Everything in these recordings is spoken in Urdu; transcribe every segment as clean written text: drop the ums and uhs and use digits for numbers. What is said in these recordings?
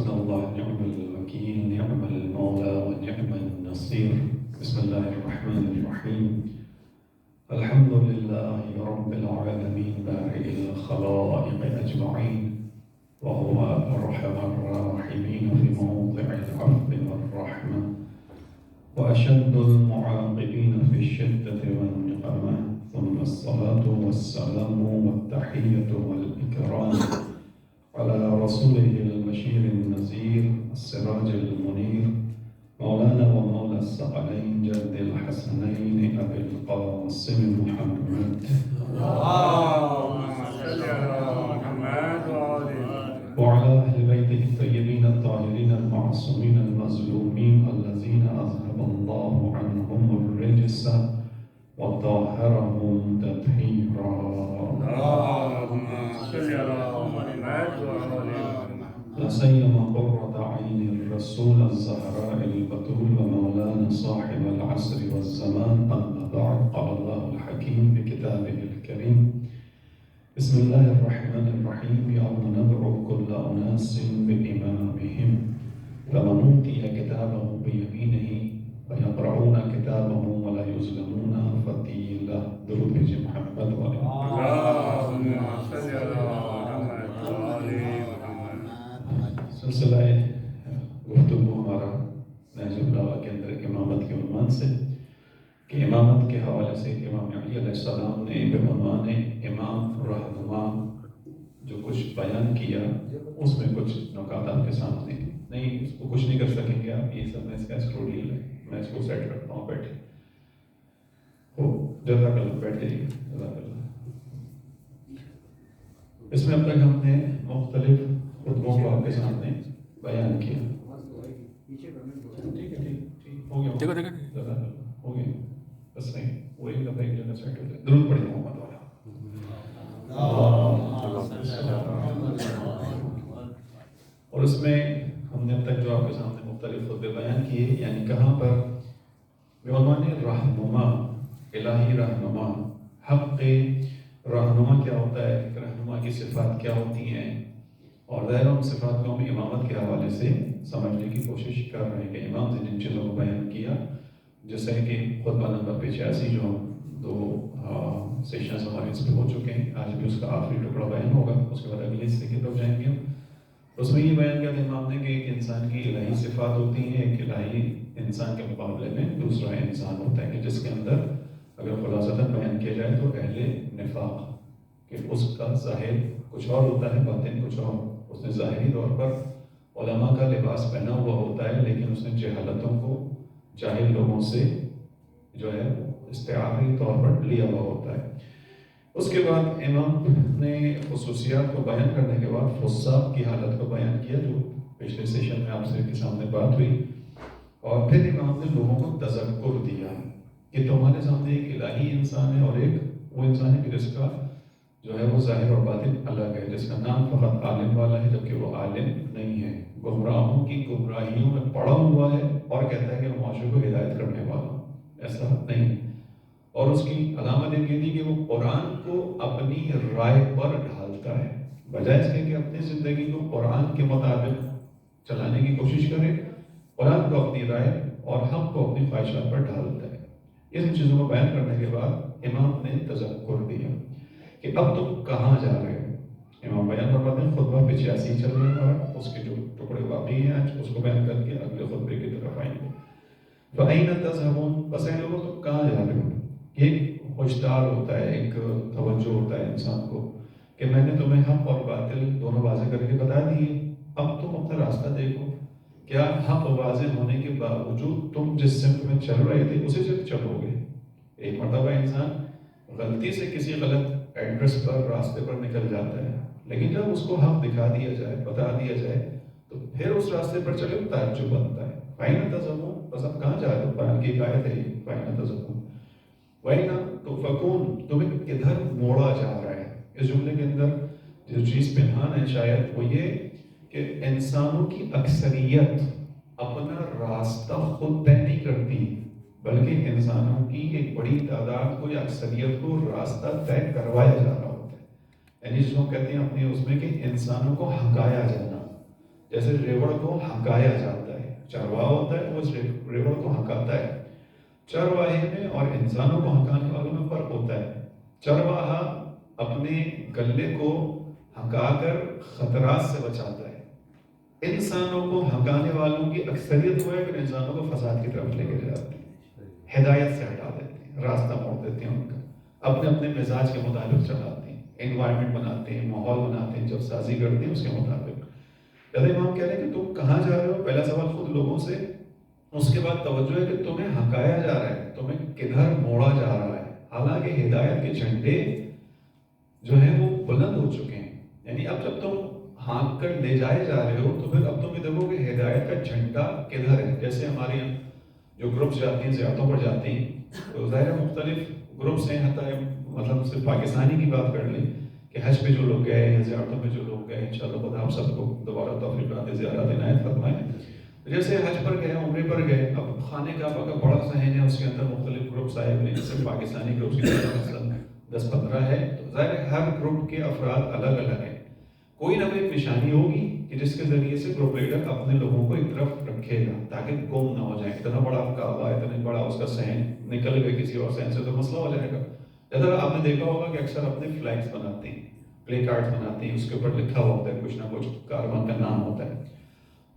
حسبنا الله نعم الوكيل نعم المولى ونعم النصير. بسم الله الرحمن الرحيم. الحمد لله رب العالمين بارئ الخلائق أجمعين، وهو أرحم الراحمين في موضع العفو والرحمة، وأشد المعاقبين في الشدة والنقمة. ثم الصلاة والسلام والتحية والإكرام على رسوله البشير النذير السراج المنير، مولانا ومولى الثقلين جد الحسنين أبي القاسم محمد اللهم صل على محمد وعلى أهل بيته الطيبين الطاهرين المعصومين المظلومين الذين أذهب الله عنهم الرجس وطهرهم تطهيرا. اللهم صل على محمد لا سيما قرة عين الرسول الزهراء البتول ومولانا صاحب العصر والزمان. أما بعد، قال الله الحكيم بكتابه الكريم: بسم الله الرحمن الرحيم. يوم ندعو كل أناس بإمامهم، فمن أوتي كتابه بيمينه فيقرؤون كتابهم ولا يظلمون فتيلا. درود بھیجئے محمد والے. اللهم صل على محمد سلسلہ گفتگو ہمارا نہج البلاغہ کے اندر امامت کے عنوان سے کہ امامت کے حوالے سے امام علی علیہ السلام نے بعنوان امام رہنما جو کچھ بیان کیا، اس میں کچھ نکات آپ کے سامنے نہیں، اس کو کچھ نہیں کر سکیں گے آپ، یہ سب میں اس کا اسٹوڈیو ہے، میں اس کو سیٹ کرتا ہوں. بیٹھے ہو، جزاک اللہ، بیٹھ جائیے. جزاک اللہ. اس میں اب تک ہم نے مختلف خطبوں کو آپ کے سامنے بیان کیا. ٹھیک ہے، ٹھیک ہو گیا. جزاک اللہ، ہو گیا. بس نہیں، وہ ایک دفعہ ایک جگہ سیٹ ہو جائے. درود پڑھیے محمد والا. اور اس میں ہم نے اب تک جو آپ کے سامنے مختلف خطبے بیان کیے، یعنی کہاں پر بعنوان رہنما، الہی رہنما، حق رہنما کیا ہوتا ہے، رہنما کی صفات کیا ہوتی ہیں، اور ظاہر ان صفات کو ہم امامت کے حوالے سے سمجھنے کی کوشش کر رہے ہیں کہ امام نے جن چیزوں کو بیان کیا، جیسے کہ خطبہ نمبر 85 جو دو سیشنز ہمارے اس پہ ہو چکے ہیں، آج بھی اس کا آخری ٹکڑا بیان ہوگا، اس کے بعد اگلے حصے کی طرف جائیں گے. اس میں یہ بیان کیا تھا امام نے کہ ایک انسان کی الہی صفات ہوتی ہیں، ایک الہی انسان کے مقابلے میں دوسرا انسان ہوتا ہے کہ جس کے اندر اگر خلاصتاً بیان کیا جائے تو اہل نفاق، کہ اس کا ظاہر کچھ اور ہوتا ہے، باطن کچھ اور. اس نے ظاہری طور پر علماء کا لباس پہنا ہوا ہوتا ہے، لیکن اس نے جہالتوں کو جاہل لوگوں سے جو ہے استعاری طور پر لیا ہوا ہوتا ہے. اس کے بعد امام نے خصوصیات کو بیان کرنے کے بعد فساق کی حالت کو بیان کیا، جو پچھلے سیشن میں آپ سے کے سامنے بات ہوئی. اور پھر امام نے لوگوں کو تذکر دیا کہ تمہارے سامنے ایک الہی انسان ہے اور ایک وہ انسان ہے کہ جس کا جو ہے وہ ظاہر اور باطن الگ ہے، جس کا نام فقط عالم والا ہے جبکہ وہ عالم نہیں ہے، گمراہوں کی گمراہیوں میں پڑا ہوا ہے اور کہتا ہے کہ وہ معاشرے کو ہدایت کرنے والا. ایسا نہیں. اور اس کی علامت یہ تھی کہ وہ قرآن کو اپنی رائے پر ڈھالتا ہے، بجائے اس کے کہ اپنی زندگی کو قرآن کے مطابق چلانے کی کوشش کرے، قرآن کو اپنی رائے اور حق کو اپنی خواہشات پر ڈھالتا ہے. ان چیزوں کو بیان کرنے کے بعد امام نے تذکر دیا کہ اب تم کہاں جا رہے ہو. امام بیان فرماتے ہیں خطبہ 85 چل رہا ہے، اس کے جو ٹکڑے باقی ہیں آج اس کو بیان کر کے اگلے خطبے کی طرف آئیں گے. فَأَيْنَ تَذْهَبُونَ، بس اے لوگوں تم کہاں جا رہے ہو. یہ ہوشدار ہوتا ہے، ایک توجہ ہوتا ہے انسان کو کہ میں نے تمہیں حق اور باطل دونوں واضح کر کے بتا دیے، اب تم اپنا راستہ دیکھو. کیا حق واضح ہونے کے باوجود تم جس سمت میں چل رہے تھے اسی سے چلو گے؟ ایک مرتبہ انسان غلطی سے کسی غلط ایڈریس پر راستے پر نکل جاتا ہے، لیکن جب اس کو حق دکھا دیا جائے، بتا دیا جائے تو پھر اس راستے پر چلے تو تعجب بنتا ہے. فَأَيْنَ تَذْهَبُونَ، بس اب کہاں جا رہے ہو. قرآن کی آیت ہے یہ، فَأَيْنَ تَذْهَبُونَ وَأَيْنَ تُؤْفَكُونَ، تمہیں کدھر موڑا جا رہا ہے. اس جملے کے اندر جو چیز پنہان ہے شاید وہ یہ کہ انسانوں کی اکثریت اپنا راستہ خود طے نہیں کرتی، بلکہ انسانوں کی ایک بڑی تعداد کو یا اکثریت کو راستہ طے کروایا جا رہا ہوتا ہے. یعنی جس کو کہتے ہیں اپنے اس میں کہ انسانوں کو ہکایا جانا. جیسے ریوڑ کو ہنکایا جاتا ہے، چرواہا ہوتا ہے وہ اس ریوڑ کو ہنکاتا ہے. چرواہے میں اور انسانوں کو ہنکانے والوں میں فرق ہوتا ہے. چرواہا اپنے گلے کو ہنکا کر خطرات سے بچاتا ہے. انسانوں کو ہنکانے والوں کی اکثریت وہ ہے کہ انسانوں کو فساد کی طرف لے کے جاتے ہیں، ہدایت سے ہٹا دیتے ہیں، راستہ موڑ دیتے ہیں ان کا، اپنے اپنے مزاج کے مطابق چلاتے ہیں، انوائرمنٹ بناتے ہیں، ماحول بناتے ہیں، جب سازی کرتے ہیں اس کے مطابق. جب امام کہہ رہے ہیں کہ تم کہاں جا رہے ہو، پہلا سوال خود لوگوں سے، اس کے بعد توجہ ہے کہ تمہیں ہنکایا جا رہا ہے، تمہیں کدھر موڑا جا رہا ہے. حالانکہ ہدایت کے جھنڈے جو ہیں وہ بلند ہو چکے ہیں. یعنی اب جب تم ہانک کر لے جائے جا رہے ہو تو پھر اب تم یہ دیکھو کہ ہدایت کا جھنڈا کدھر ہے. جیسے ہمارے یہاں جو گروپس جاتے ہیں زیارتوں پر جاتے ہیں تو ظاہر مختلف گروپس ہیں، حتیٰ مطلب صرف پاکستانی کی بات کر لیں کہ حج پہ جو لوگ گئے یا زیارتوں میں جو لوگ گئے، انشاءاللہ خدا ہم سب کو دوبارہ توفیق عطا زیارت عنایت فرمائے. جیسے حج پر گئے، عمرے پر گئے، اب خانہ کعبہ کا بڑا صحن ہے، اس کے اندر مختلف گروپس آئے ہوئے ہیں، صرف پاکستانی گروپس کی مثلاً 10-15 ہے، تو ظاہر ہر گروپ کے افراد الگ الگ ہیں. کوئی نہ کوئی ایک نشانی ہوگی کہ جس کے ذریعے سے گروپ لیڈر اپنے لوگوں کو ایک طرف رکھے گا تاکہ گم نہ ہو جائیں. اتنا بڑا کعبہ، اتنا بڑا اس کا صحن، نکل گئے کسی اور صحن سے تو مسئلہ ہو جائے گا. جیسا آپ نے دیکھا ہوگا کہ اکثر اپنے فلیگز بناتے ہیں، پلے کارڈز بناتے ہیں، اس کے اوپر لکھا ہوا ہوتا ہے کچھ نہ کچھ، کاروان کا نام ہوتا ہے.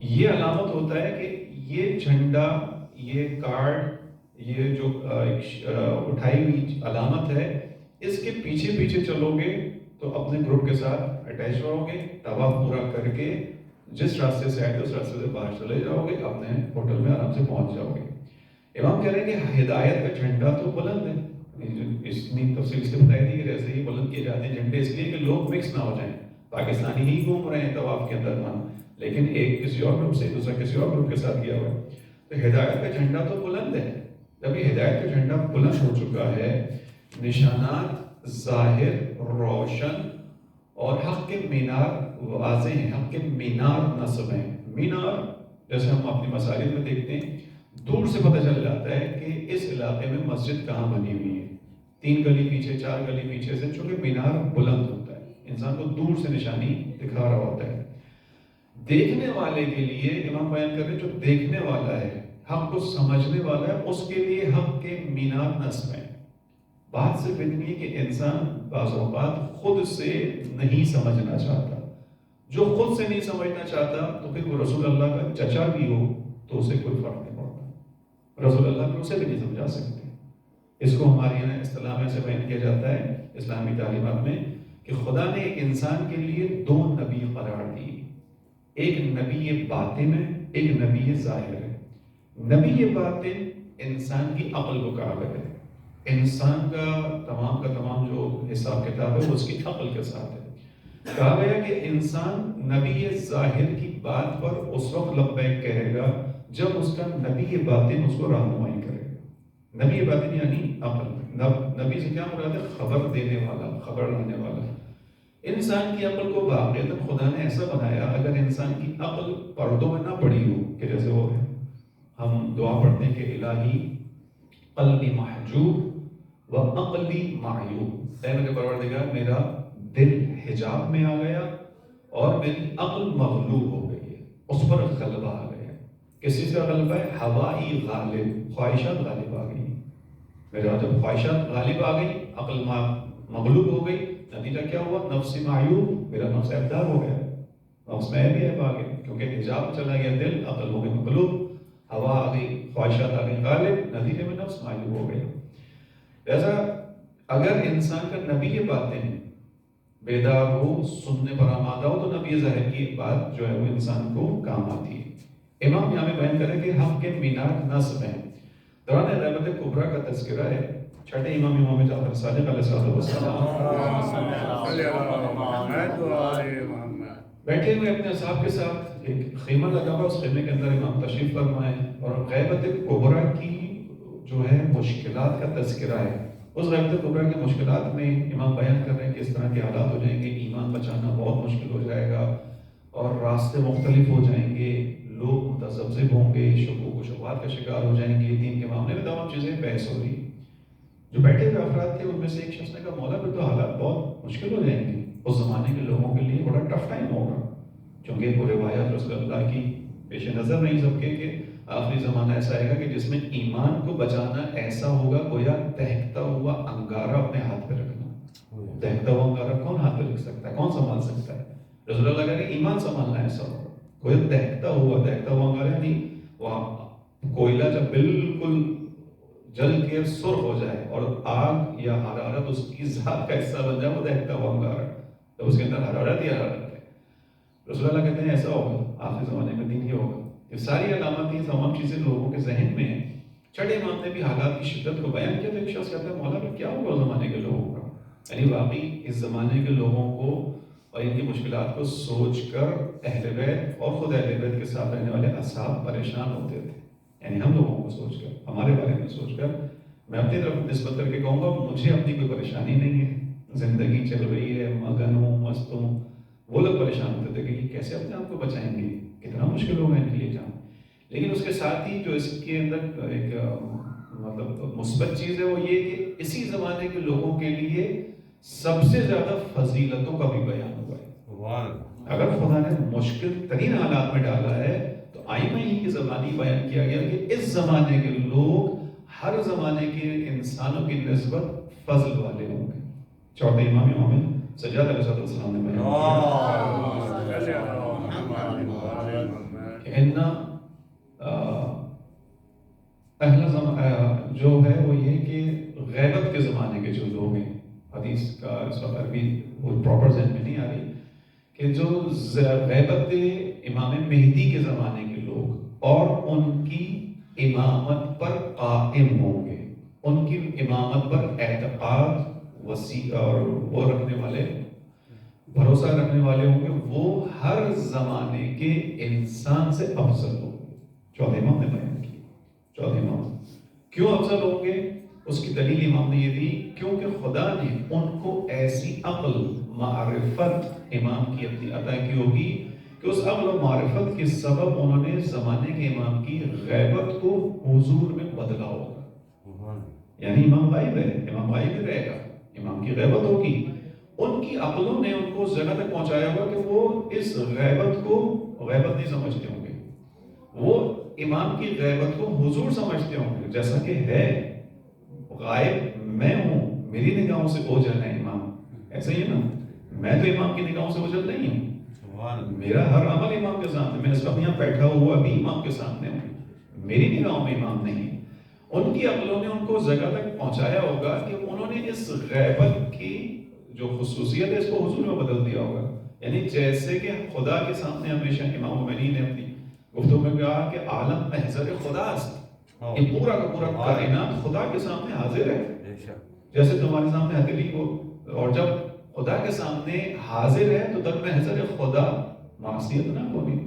یہ علامت ہوتا ہے کہ یہ جھنڈا، یہ کارڈ، یہ جو اٹھائی ہوئی علامت ہے، اس کے پیچھے پیچھے چلو گے تو اپنے گروپ کے ساتھ اٹیچ رہو گے، طواف پورا کر کے جس راستے سے آئے تھے اس راستے سے باہر چلے جاؤ گے، اپنے ہوٹل میں آرام سے پہنچ جاؤ گے. امام کہہ رہے ہیں کہ ہدایت کا جھنڈا تو بلند ہے. اتنی تفصیل سے بتائی تھی کہ ایسے ہی بلند کیے جاتے ہیں جھنڈے اس لیے کہ لوگ مکس نہ ہو جائیں. پاکستانی ہی گھوم رہے ہیں طواف کے اندر لیکن ایک کسی اور گروپ سے، دوسرا کسی اور گروپ کے ساتھ گیا ہوا ہے. تو ہدایت کا جھنڈا تو بلند ہے. جب یہ ہدایت کا جھنڈا بلند ہو چکا ہے، نشانات ظاہر، روشن اور حق کے مینار واضح ہیں، حق کے مینار نصب ہیں. مینار جیسے ہم اپنی مساجد میں دیکھتے ہیں، دور سے پتہ چل جاتا ہے کہ اس علاقے میں مسجد کہاں بنی ہوئی ہے. 3 گلی پیچھے، 4 گلی پیچھے سے، چونکہ مینار بلند ہوتا ہے، انسان کو دور سے نشانی دکھا رہا ہوتا ہے. دیکھنے والے کے لیے امام بیان کر رہے ہیں، جو دیکھنے والا ہے، حق کو سمجھنے والا ہے، اس کے لیے حق کے مینار نصب ہیں. بات صرف اتنی ہے کہ انسان بعض اوقات خود سے نہیں سمجھنا چاہتا. جو خود سے نہیں سمجھنا چاہتا تو پھر وہ رسول اللہ کا چچا بھی ہو تو اسے کوئی فرق نہیں پڑتا. رسول اللہ بھی اسے بھی نہیں سمجھا سکتے. اس کو ہمارے یہاں اصطلاح میں سے بیان کیا جاتا ہے اسلامی تعلیمات میں کہ خدا نے ایک انسان کے لیے 2 نبی قرار دی. ایک نبی باطن ہے، ایک نبی ظاہر ہے. نبی باطن انسان کی عقل کو کہا گیا ہے. انسان کا تمام جو حساب کتاب ہے وہ اس کی عقل کے ساتھ ہے. کہا گیا کہ انسان نبی ظاہر کی بات پر اس وقت لبیک کہے گا جب اس کا نبی باطن اس کو رہنمائی کرے گا. نبی باطن یعنی عقل. نبی سے کیا مراد ہے؟ خبر دینے والا، خبر لانے والا. انسان کی عقل کو واقعتاً خدا نے ایسا بنایا، اگر انسان کی عقل پردوں میں نہ پڑی ہو کہ جیسے وہ ہے، ہم دعا پڑھتے ہیں کہ الہی قلبی محجوب و عقلی معیوب، اے میرے پروردگار میرا دل حجاب میں آ گیا اور میری عقل مغلوب ہو گئی ہے، اس پر غلبہ آ گیا. کس چیز کا غلبہ ہے؟ ہوائی غالب، خواہشات غالب آ گئی. میرا جب خواہشات غالب آ گئی، عقل مغلوب ہو گئی، نتیجہ کیا ہوا؟ نفس معیوب، میرا نفس ابدار ہو گیا، نفس میں بھی عیب آ گیا کیونکہ حجاب چلا گیا دل، عقل ہو گئی مغلوب، ہوا آ گئی، خواہشات آ گئی غالب، نتیجے میں نفس معیوب ہو گیا. لہذا اگر انسان کا نبی باطن بیدار ہو، سننے پر آمادہ ہو تو نبی ظاہر کی بات جو ہے وہ انسان کو کام آتی ہے. امام یہاں میں بیان کریں کہ حق کے مینار نصب ہیں. دوران غیبت کبریٰ کا تذکرہ ہے. چھٹے امام جعفر صادق علیہ السلام بیٹھے ہوئے اپنے اصحاب کے ساتھ، ایک خیمہ لگا ہوا، اس خیمے کے اندر امام تشریف فرمائے اور غیبت کبریٰ کی جو ہے مشکلات کا تذکرہ ہے. اس غیبت کبریٰ کی مشکلات میں امام بیان کر رہے ہیں کہ اس طرح کے حالات ہو جائیں گے، ایمان بچانا بہت مشکل ہو جائے گا اور راستے مختلف ہو جائیں گے، لوگ متذبذب ہوں گے، شکوک و شبہات کا شکار ہو جائیں گے، دین کے معاملے میں تمام چیزیں بحث ہو رہی. جو بیٹھے ہوئے افراد تھے ان میں سے ایک شخص نے کہا مولا پھر تو حالات بہت مشکل ہو جائیں گے، اس زمانے کے لوگوں کے لیے بڑا ٹف ٹائم ہوگا. چونکہ وہ روایات رسول اللہ کی پیش نظر نہیں سب کے کہ آخری زمانہ ایسا آئے گا کہ جس میں ایمان کو بچانا ایسا ہوگا گویا دہتا ہوا انگارہ اپنے ہاتھ پہ رکھنا. دہتا ہوا انگارہ کون ہاتھ پہ رکھ سکتا ہے, کون سنبھال سکتا ہے؟ رسول اللہ کہہ رہے ہیں ایمان سنبھالنا ایسا ہوگا گویا دہتا ہوا انگارہ, یعنی وہاں کوئلہ جب بالکل جل کے سرخ ہو جائے اور آگ یا حرارت اس کی ذات کا حصہ بن جائے, وہ دہتا ہوا انگارہ, جب اس کے اندر حرارت ہی حرارت ہے. رسول اللہ کہتے ہیں ایسا ہوگا آخری زمانے میں دین ہی ہوگا. یہ ساری علامات یہ تمام چیزیں لوگوں کے ذہن میں ہیں. چھٹے امام نے بھی حالات کی شدت کو بیان کیا تو ایک شخص کہتا ہے مولا پھر کیا ہوگا اس زمانے کے لوگوں کا, یعنی واقعی اس زمانے کے لوگوں کو اور ان کی مشکلات کو سوچ کر اہل بیت اور خود اہل بیت کے ساتھ رہنے والے اصحاب پریشان ہوتے تھے. یعنی ہم لوگوں کو سوچ کر, ہمارے بارے میں سوچ کر, میں اپنی طرف نسبت کر کے کہوں گا مجھے اپنی کوئی پریشانی نہیں ہے, زندگی چل رہی ہے, مگن ہوں, مست ہوں. وہ لوگ پریشان ہوتے تھے کہ کیسے اپنے آپ کو بچائیں گے, کتنا مشکل ہوگا ان کے لیے جان. لیکن اس کے ساتھ ہی جو اس کے اندر ایک مطلب مثبت چیز ہے وہ یہ کہ اسی زمانے کے لوگوں کے لیے سب سے زیادہ فضیلتوں کا بھی بیان ہوا ہے. اگر خدا نے مشکل ترین حالات میں ڈالا ہے تو آئمہ ہی کی زبانی بیان کیا گیا کہ اس زمانے کے لوگ ہر زمانے کے انسانوں کی نسبت فضل والے ہوں گے. چوتھے امام محمد سجاد علیہ السلام نے بیان کیا اہل جو ہے وہ یہ کہ غیبت کے زمانے کے جو لوگ ہیں, حدیث کا اس وقت عربی وہ پراپر ذہن میں نہیں آ رہی, کہ جو غیبت امام مہدی کے زمانے کے لوگ اور ان کی امامت پر قائم ہوں گے, ان کی امامت پر اعتقاد وسیع اور وہ رکھنے والے, بھروسہ رکھنے والے ہوں گے, وہ ہر زمانے کے انسان سے افضل ہوں گے. چوتھے امام نے بیان کی. چوتھے امام کیوں افضل ہوں گے؟ اس کی دلیل امام نے یہ دی کیونکہ خدا نے ان کو ایسی عقل معرفت امام کی اپنی عطا کی ہوگی کہ اس عقل و معرفت کے سبب انہوں نے زمانے کے امام کی غیبت کو حضور میں بدلا ہوگا. یعنی امام غائب ہے, امام غائب ہی رہے گا, امام کی غیبت ہوگی. ان کی عقلوں نے ان کو اس جگہ تک پہنچایا ہوگا کہ وہ اس غیبت کو غیبت نہیں سمجھتے ہوں گے, وہ امام کی غیبت کو حضور سمجھتے ہوں گے. جیسا کہ ہے غائب میں ہوں, میری نگاہوں سے اوجھل ہے امام, ایسا ہی ہے نا, میں تو امام کی نگاہوں سے اوجھل نہیں ہوں. میرا ہر عمل امام کے سامنے, میں اس وقت یہاں بیٹھا ہوا بھی امام کے سامنے ہوں, میری نگاہوں میں امام نہیں. ان کی عقلوں نے ان کو جگہ تک پہنچایا ہوگا کہ انہوں نے اس غیبت کی جو خصوصیت ہے اس کو حضور میں بدل دیا ہوگا. یعنی جیسے کہ خدا کے سامنے ہمیشہ امام مومنین نے اپنی گفتگو میں کہا کہ عالم محضر خدا است, یہ پورا کا پورا کائنات خدا کے سامنے حاضر ہے, جیسے تمہارے سامنے ہتھیلی ہو. اور جب خدا کے سامنے حاضر ہے تو در محضر خدا معصیت نہ کرو,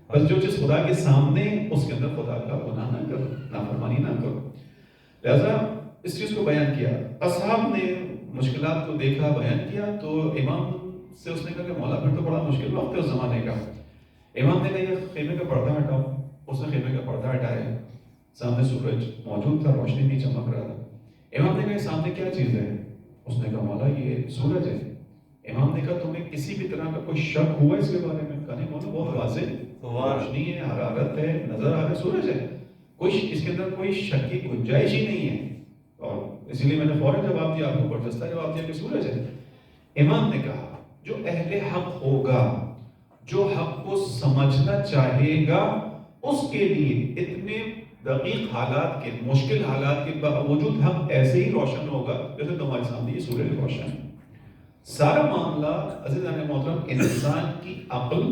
بس جو چیز خدا کے سامنے اس کے اندر خدا کا گناہ نہ کرو, نافرمانی نہ کرو. لہذا اس چیز کو بیان کیا. اصحاب نے مشکلات کو دیکھا, بیان کیا, تو امام سے اس نے کہا کہ مولا پھر تو بڑا مشکل وقت ہے اس زمانے کا. امام نے کہا یہ خیمے کا پردہ ہٹاؤ. اس نے خیمے کا پردہ ہٹایا, سامنے سورج موجود تھا, روشنی بھی چمک رہا تھا. امام نے کہا سامنے کیا چیز ہے؟ اس نے کہا مولا یہ سورج ہے. امام نے کہا تمہیں کسی بھی طرح کا کوئی شک ہوا اس کے بارے میں؟ کہا نہیں مولا بہت واضح روشنی ہے, حرارت ہے, نظر آ رہا ہے, سورج ہے, کوئی اس کے اندر کوئی شک کی گنجائش ہی نہیں ہے. اور اسی لیے میں نے فوراً جواب دیا, آپ کو برجستہ جواب دیا کہ سورج ہے. امام نے کہا جو اہل حق ہوگا, جو حق کو سمجھنا چاہے گا, اس کے لیے اتنے دقیق حالات کے, مشکل حالات کے باوجود حق ایسے ہی روشن ہوگا جیسے تمہارے سامنے یہ سورج روشن ہے. سارا معاملہ عزیزان محترم انسان کی عقل,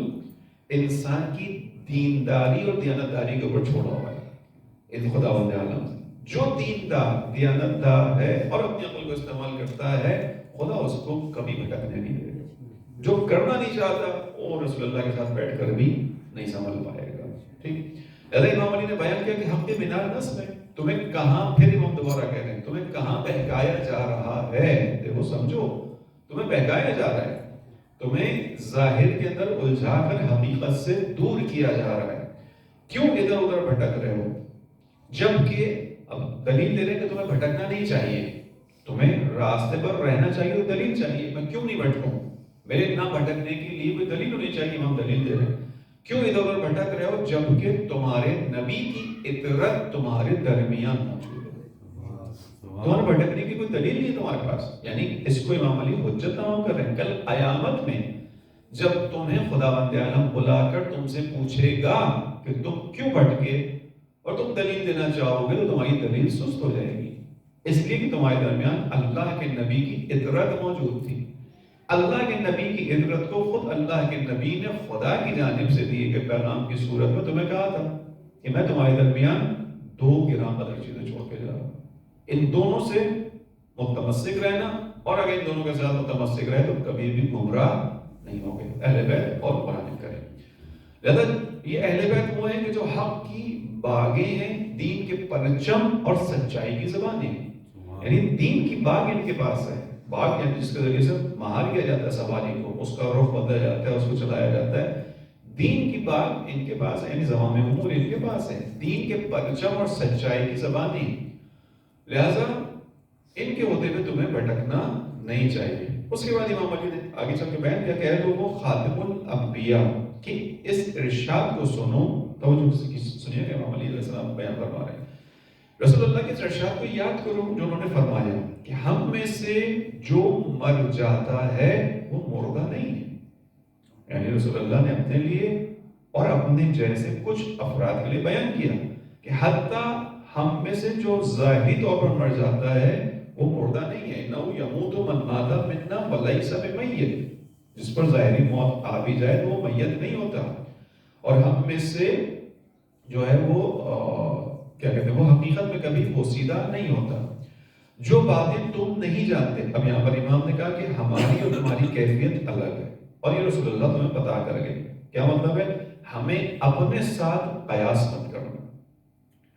انسان کی دینداری اور دیانتداری کے اوپر چھوڑا ہوا ہے. خداوند عالم جو دیندار, دیانتدار ہے اور اپنی عقل کو استعمال کرتا ہے, خدا اس کو کبھی بھٹکنے نہیں دے گا. جو کرنا نہیں چاہتا وہ رسول اللہ کے ساتھ بیٹھ کر بھی نہیں سنبھل پائے گا. ٹھیک. امام علی نے بیان کیا کہ ہم کے مینار نصب ہے. تمہیں کہاں, پھر امام دوبارہ کہہ رہے ہیں, تمہیں کہاں بہکایا جا رہا ہے؟ دیکھو سمجھو, تمہیں بہکایا جا رہا ہے, تمہیں ظاہر کے اندر الجھا کر حقیقت سے دور کیا جا رہا ہے. کیوں ادھر ادھر بھٹک رہے ہو؟ جبکہ اب دلیل دے رہے ہیں کہ تمہیں بھٹکنا نہیں چاہیے, تمہیں راستے پر رہنا چاہیے, تو دلیل چاہیے. میں کیوں نہیں بھٹکوں؟ میرے نہ بھٹکنے کے لیے کوئی دلیل ہونی چاہیے، ہم دلیل دے رہے ہیں، کیوں ادھر ادھر بھٹک رہے ہو جبکہ تمہارے نبی کی اطرت تمہارے درمیان موجود ہے، تمہارے بھٹکنے کی کوئی دلیل نہیں ہے تمہارے پاس، یعنی اس کو امام علی حجت تمام کر رہے ہیں۔ کل قیامت میں جب تمہیں خداوند عالم بلا کر تم سے پوچھے گا کہ تم کیوں بھٹکے اور تم دلیل دینا چاہو گے تو تمہاری دلیل سست ہو جائے گی، اس لیے کہ تمہارے درمیان اللہ کے نبی کی اطرت موجود تھی۔ اللہ کے نبی کی اطرت کو خود اللہ کے نبی نے خدا کی جانب سے دیے گئے پیغام کی صورت میں تمہیں کہا تھا کہ میں تمہارے درمیان دو گراں قدر چیزیں چھوڑ کے جا رہا ہوں، ان دونوں سے متمسک رہنا، اور اگر ان دونوں کے ساتھ متمسک رہے تو کبھی بھی گمراہ نہیں ہوں گے۔ اہل بیت اور قرآن کریم، لہذا یہ اہل بیت وہ ہیں کہ جو حق کی باغیں ہیں، دین کے پرچم اور سچائی کی زبانیں ہیں، یعنی دین کی باغ ان کے پاس ہے، باغ یعنی جس کے ذریعے سے مہار کیا جاتا ہے سواری کو، اس کا رخ بدلا جاتا ہے، اس کو چلایا جاتا ہے، دین کی باغ ان کے پاس ہے، یعنی زوام امور ان کے پاس ہے، دین کے پرچم اور سچائی کی زبانیں، لہذا ان کے ہوتے ہوئے تمہیں بھٹکنا نہیں چاہیے۔ اس کے بعد امام علی نے آگے چل کے بیان کیا کہ لوگوں خاتم الانبیاء کہ اس ارشاد کو سنو، توجہ سے سنیے کہ امام علی علیہ السلام بیان فرما رہے ہیں، رسول اللہ کے ارشاد کو یاد کرو جو انہوں نے فرمایا کہ ہم میں سے جو مر جاتا ہے وہ مردہ نہیں ہے، یعنی رسول اللہ نے اپنے لیے اور اپنے جیسے کچھ افراد کے لیے بیان کیا کہ حتیٰ ہم میں سے جو ظاہری طور پر مر جاتا ہے وہ مردہ نہیں ہے، انہو یموت من مات منا ولیس بمیت، جس پر ظاہری موت آ بھی جائے تو وہ میت نہیں ہوتا، اور ہم میں سے جو ہے وہ کیا کہتے ہیں وہ حقیقت میں کبھی پوسیدہ نہیں ہوتا، جو باتیں تم نہیں جانتے۔ اب یہاں پر امام نے کہا کہ ہماری اور تمہاری کیفیت الگ ہے، اور یہ رسول اللہ تمہیں بتا کر گئے، کیا مطلب ہے؟ ہمیں اپنے ساتھ قیاس مت کرنا،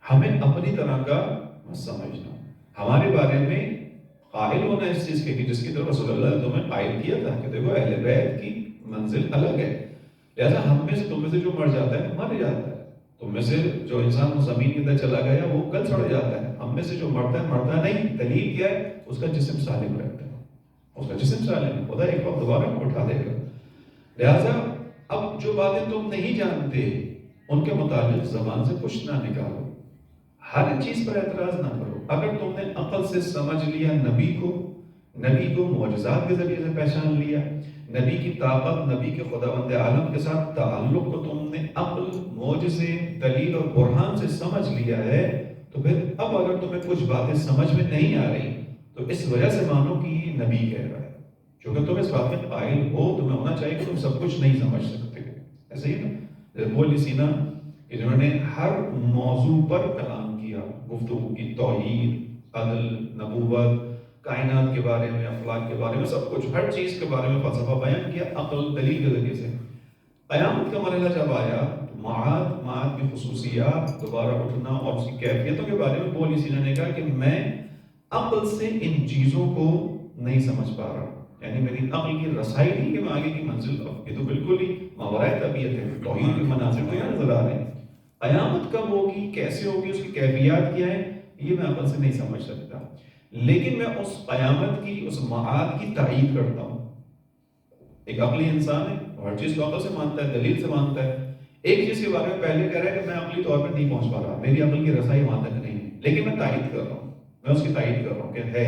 ہمیں اپنی طرح کا مت سمجھنا، ہمارے بارے میں قائل ہونا اس چیز کے کہ جس کی طرف رسول اللہ نے تمہیں قائل کیا تھا کہ دیکھو اہل بیت کی منزل الگ ہے، لہذا ہم میں سے تم میں سے جو مر جاتا ہے مر جاتا ہے، تم میں سے جو انسان زمین کے اندر چلا گیا وہ کل سڑ جاتا ہے، ہم میں سے جو مرتا ہے مرتا نہیں، دلیل کیا ہے؟ اس کا جسم سالم رہتا ہے، اس کا جسم سالم ہے، خدا ایک وقت دوبارہ اٹھا دے گا، لہذا اب جو باتیں تم نہیں جانتے ان کے متعلق زبان سے کچھ نہ نکالو، ہر چیز پر اعتراض نہ کرو، اگر تم نے عقل سے سمجھ لیا نبی کو معجزات کے ذریعے سے پہچان لیا، نبی کی طاقت، نبی کے خداوند عالم کے ساتھ تعلق کو تم نے عقل، معجزے، دلیل اور برہان سے سمجھ لیا ہے، تو پھر اب اگر تمہیں کچھ باتیں سمجھ میں نہیں آ رہی تو اس وجہ سے مانو کہ یہ نبی کہہ رہا ہے، چونکہ تم اس بات میں قائل ہو، تمہیں ہونا چاہیے کہ تم سب کچھ نہیں سمجھ سکتے، ایسے ہی نا ابو سینا کہ جنہوں نے ہر موضوع پر کلام کیا، گفتگو کی، توحید، عدل، نبوت، کائنات کے بارے میں، افلاک کے بارے میں، سب کچھ، ہر چیز کے بارے میں فلسفہ بیان کیا عقل، دلیل کے ذریعے سے۔ قیامت کا مرحلہ جب آیا تو معاد کی خصوصیات، دوبارہ اٹھنا اور اس کی کیفیتوں کے بارے میں ابو سینا نے کہا کہ میں عقل سے ان چیزوں کو نہیں سمجھ پا رہا، یعنی میری عقل کی رسائی نہیں کہ میں آگے کی منزل، یہ تو بالکل ہی ماورائے طبیعت ہے، توحید کے مناظر تو یہاں نظر آ رہے ہیں، قیامت کب ہوگی، کیسے ہوگی، اس کی کیفیات کیا ہے، یہ میں عقل سے نہیں سمجھ سکتا، لیکن میں اس قیامت کی، اس معاد کی تائید کرتا ہوں۔ ایک عقلی انسان ہے، ہر چیز کو عقل سے مانتا ہے، دلیل سے مانتا ہے، ایک چیز کے بارے میں پہلے کہہ رہا ہے کہ میں عقلی طور پر نہیں پہنچ پا رہا، میری عقل کی رسائی وہاں تک نہیں ہے، لیکن میں تائید کر رہا ہوں، میں اس کی تائید کر رہا ہوں کہ ہے،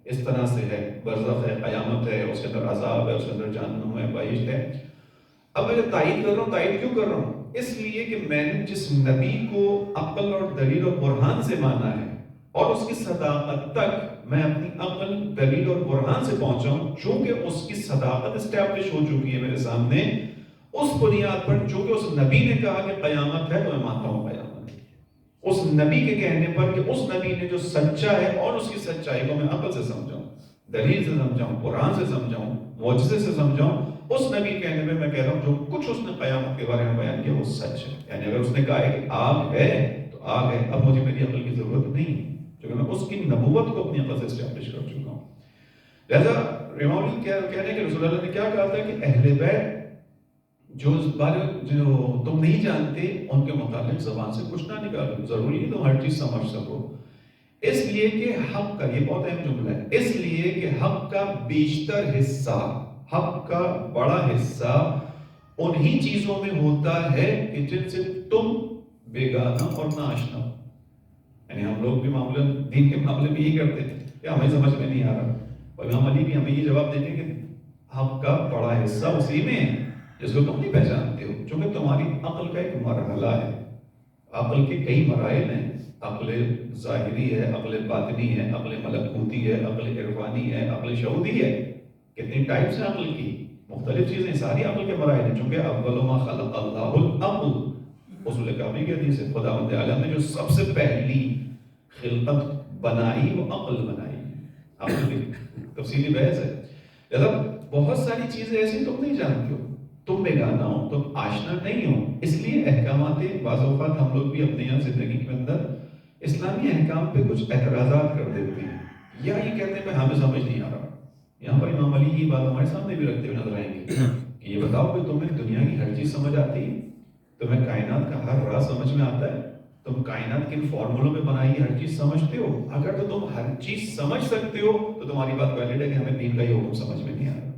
اس طرح سے ہے، برزخ ہے، قیامت ہے، اس کے اندر عذاب ہے، اس کے اندر جہنم ہے، بہشت ہے۔ اب میں تائید کر رہا ہوں، تائید کیوں کر رہا ہوں؟ اس لیے کہ میں نے جس نبی کو عقل اور دلیل اور برہان سے مانا ہے اور اس کی صداقت تک میں اپنی عقل، دلیل اور برہان سے پہنچا ہوں، چونکہ اس کی صداقت اسٹیبلش ہو چکی ہے میرے سامنے، اس بنیاد پر چونکہ اس نبی نے کہا کہ قیامت ہے تو میں مانتا ہوں قیامت، اس نبی کے کہنے پر کہ اس نبی نے جو سچا ہے اور اس کی سچائی کو میں عقل سے سمجھاؤں، دلیل سے سمجھاؤں، قرآن سے سمجھاؤں، معجزے سے سمجھاؤں، اس نبی کے کہنے میں کہہ رہا ہوں جو کچھ اس نے قیامت کے بارے میں بیان کیا وہ سچ ہے، یعنی اگر اس نے کہا ہے کہ آگ ہے تو آگ ہے، اب مجھے میری عقل کی ضرورت نہیں ہے، کیونکہ میں اس کی نبوت کو اپنی عقل سے اسٹیبلش کر چکا ہوں۔ لہذا امام کہنے کہ رسول اللہ نے کیا کہا تھا کہ اہل بیت جو تم نہیں جانتے ان کے متعلق زبان سے کچھ نہ نکالو، ضروری نہیں تم ہر چیز سمجھ سکو، اس لیے کہ حق کا، یہ بہت اہم جملہ ہے، اس لیے کہ حق کا بیشتر حصہ حق کا بڑا حصہ انہی چیزوں میں ہوتا ہے کہ جن سے تم بیگانہ اور ناآشنا ہو. یعنی ہم لوگ بھی معمولاً دین کے معاملے میں یہی کرتے ہیں کہ ہمیں سمجھ میں نہیں آ رہا, اور امام علی بھی ہمیں یہ جواب دیتے ہیں کہ حق کا بڑا حصہ اسی میں ہے جس کو تم نہیں پہچانتے ہو, چونکہ تمہاری عقل کا ایک مرحلہ ہے. عقل کے کئی مراحل ہیں, عقل ظاہری ہے, عقل باطنی ہے, عقل ملکوتی ہے, عقل عرفانی ہے, عقل شہودی ہے. کتنی ٹائپس ہیں عقل کی, مختلف چیزیں, ساری عقل کے مراحل ہیں. چونکہ اول ما خلق اللہ العقل, اصول کعبی کی حدیث ہے, خداوند عالم نے جو سب سے پہلی خلقت بنائی وہ عقل بنائی. عقل کی تفصیلی بحث ہے. لہذا بہت ساری چیزیں ایسی تم نہیں جانتے ہو, تم بیگانہ ہو, تم آشنا نہیں ہو. اس لیے احکامات بعض اوقات ہم لوگ بھی اپنے یہاں زندگی کے اندر اسلامی احکام پہ کچھ اعتراضات کر دیتے ہیں, یا یہ کہتے ہیں کہ ہمیں سمجھ نہیں آ رہا. یہاں پر امام علی یہ بات ہمارے سامنے بھی رکھتے ہوئے نظر آئیں گے کہ یہ بتاؤ کہ تمہیں دنیا کی ہر چیز سمجھ آتی ہے, تمہیں کائنات کا ہر راز سمجھ میں آتا ہے, تم کائنات کن فارمولوں میں بنائی ہر چیز سمجھتے ہو. اگر تو تم ہر چیز سمجھ سکتے ہو تو تمہاری بات ویلڈ ہے کہ ہمیں دین کا یہ حکم سمجھ میں نہیں آ رہا.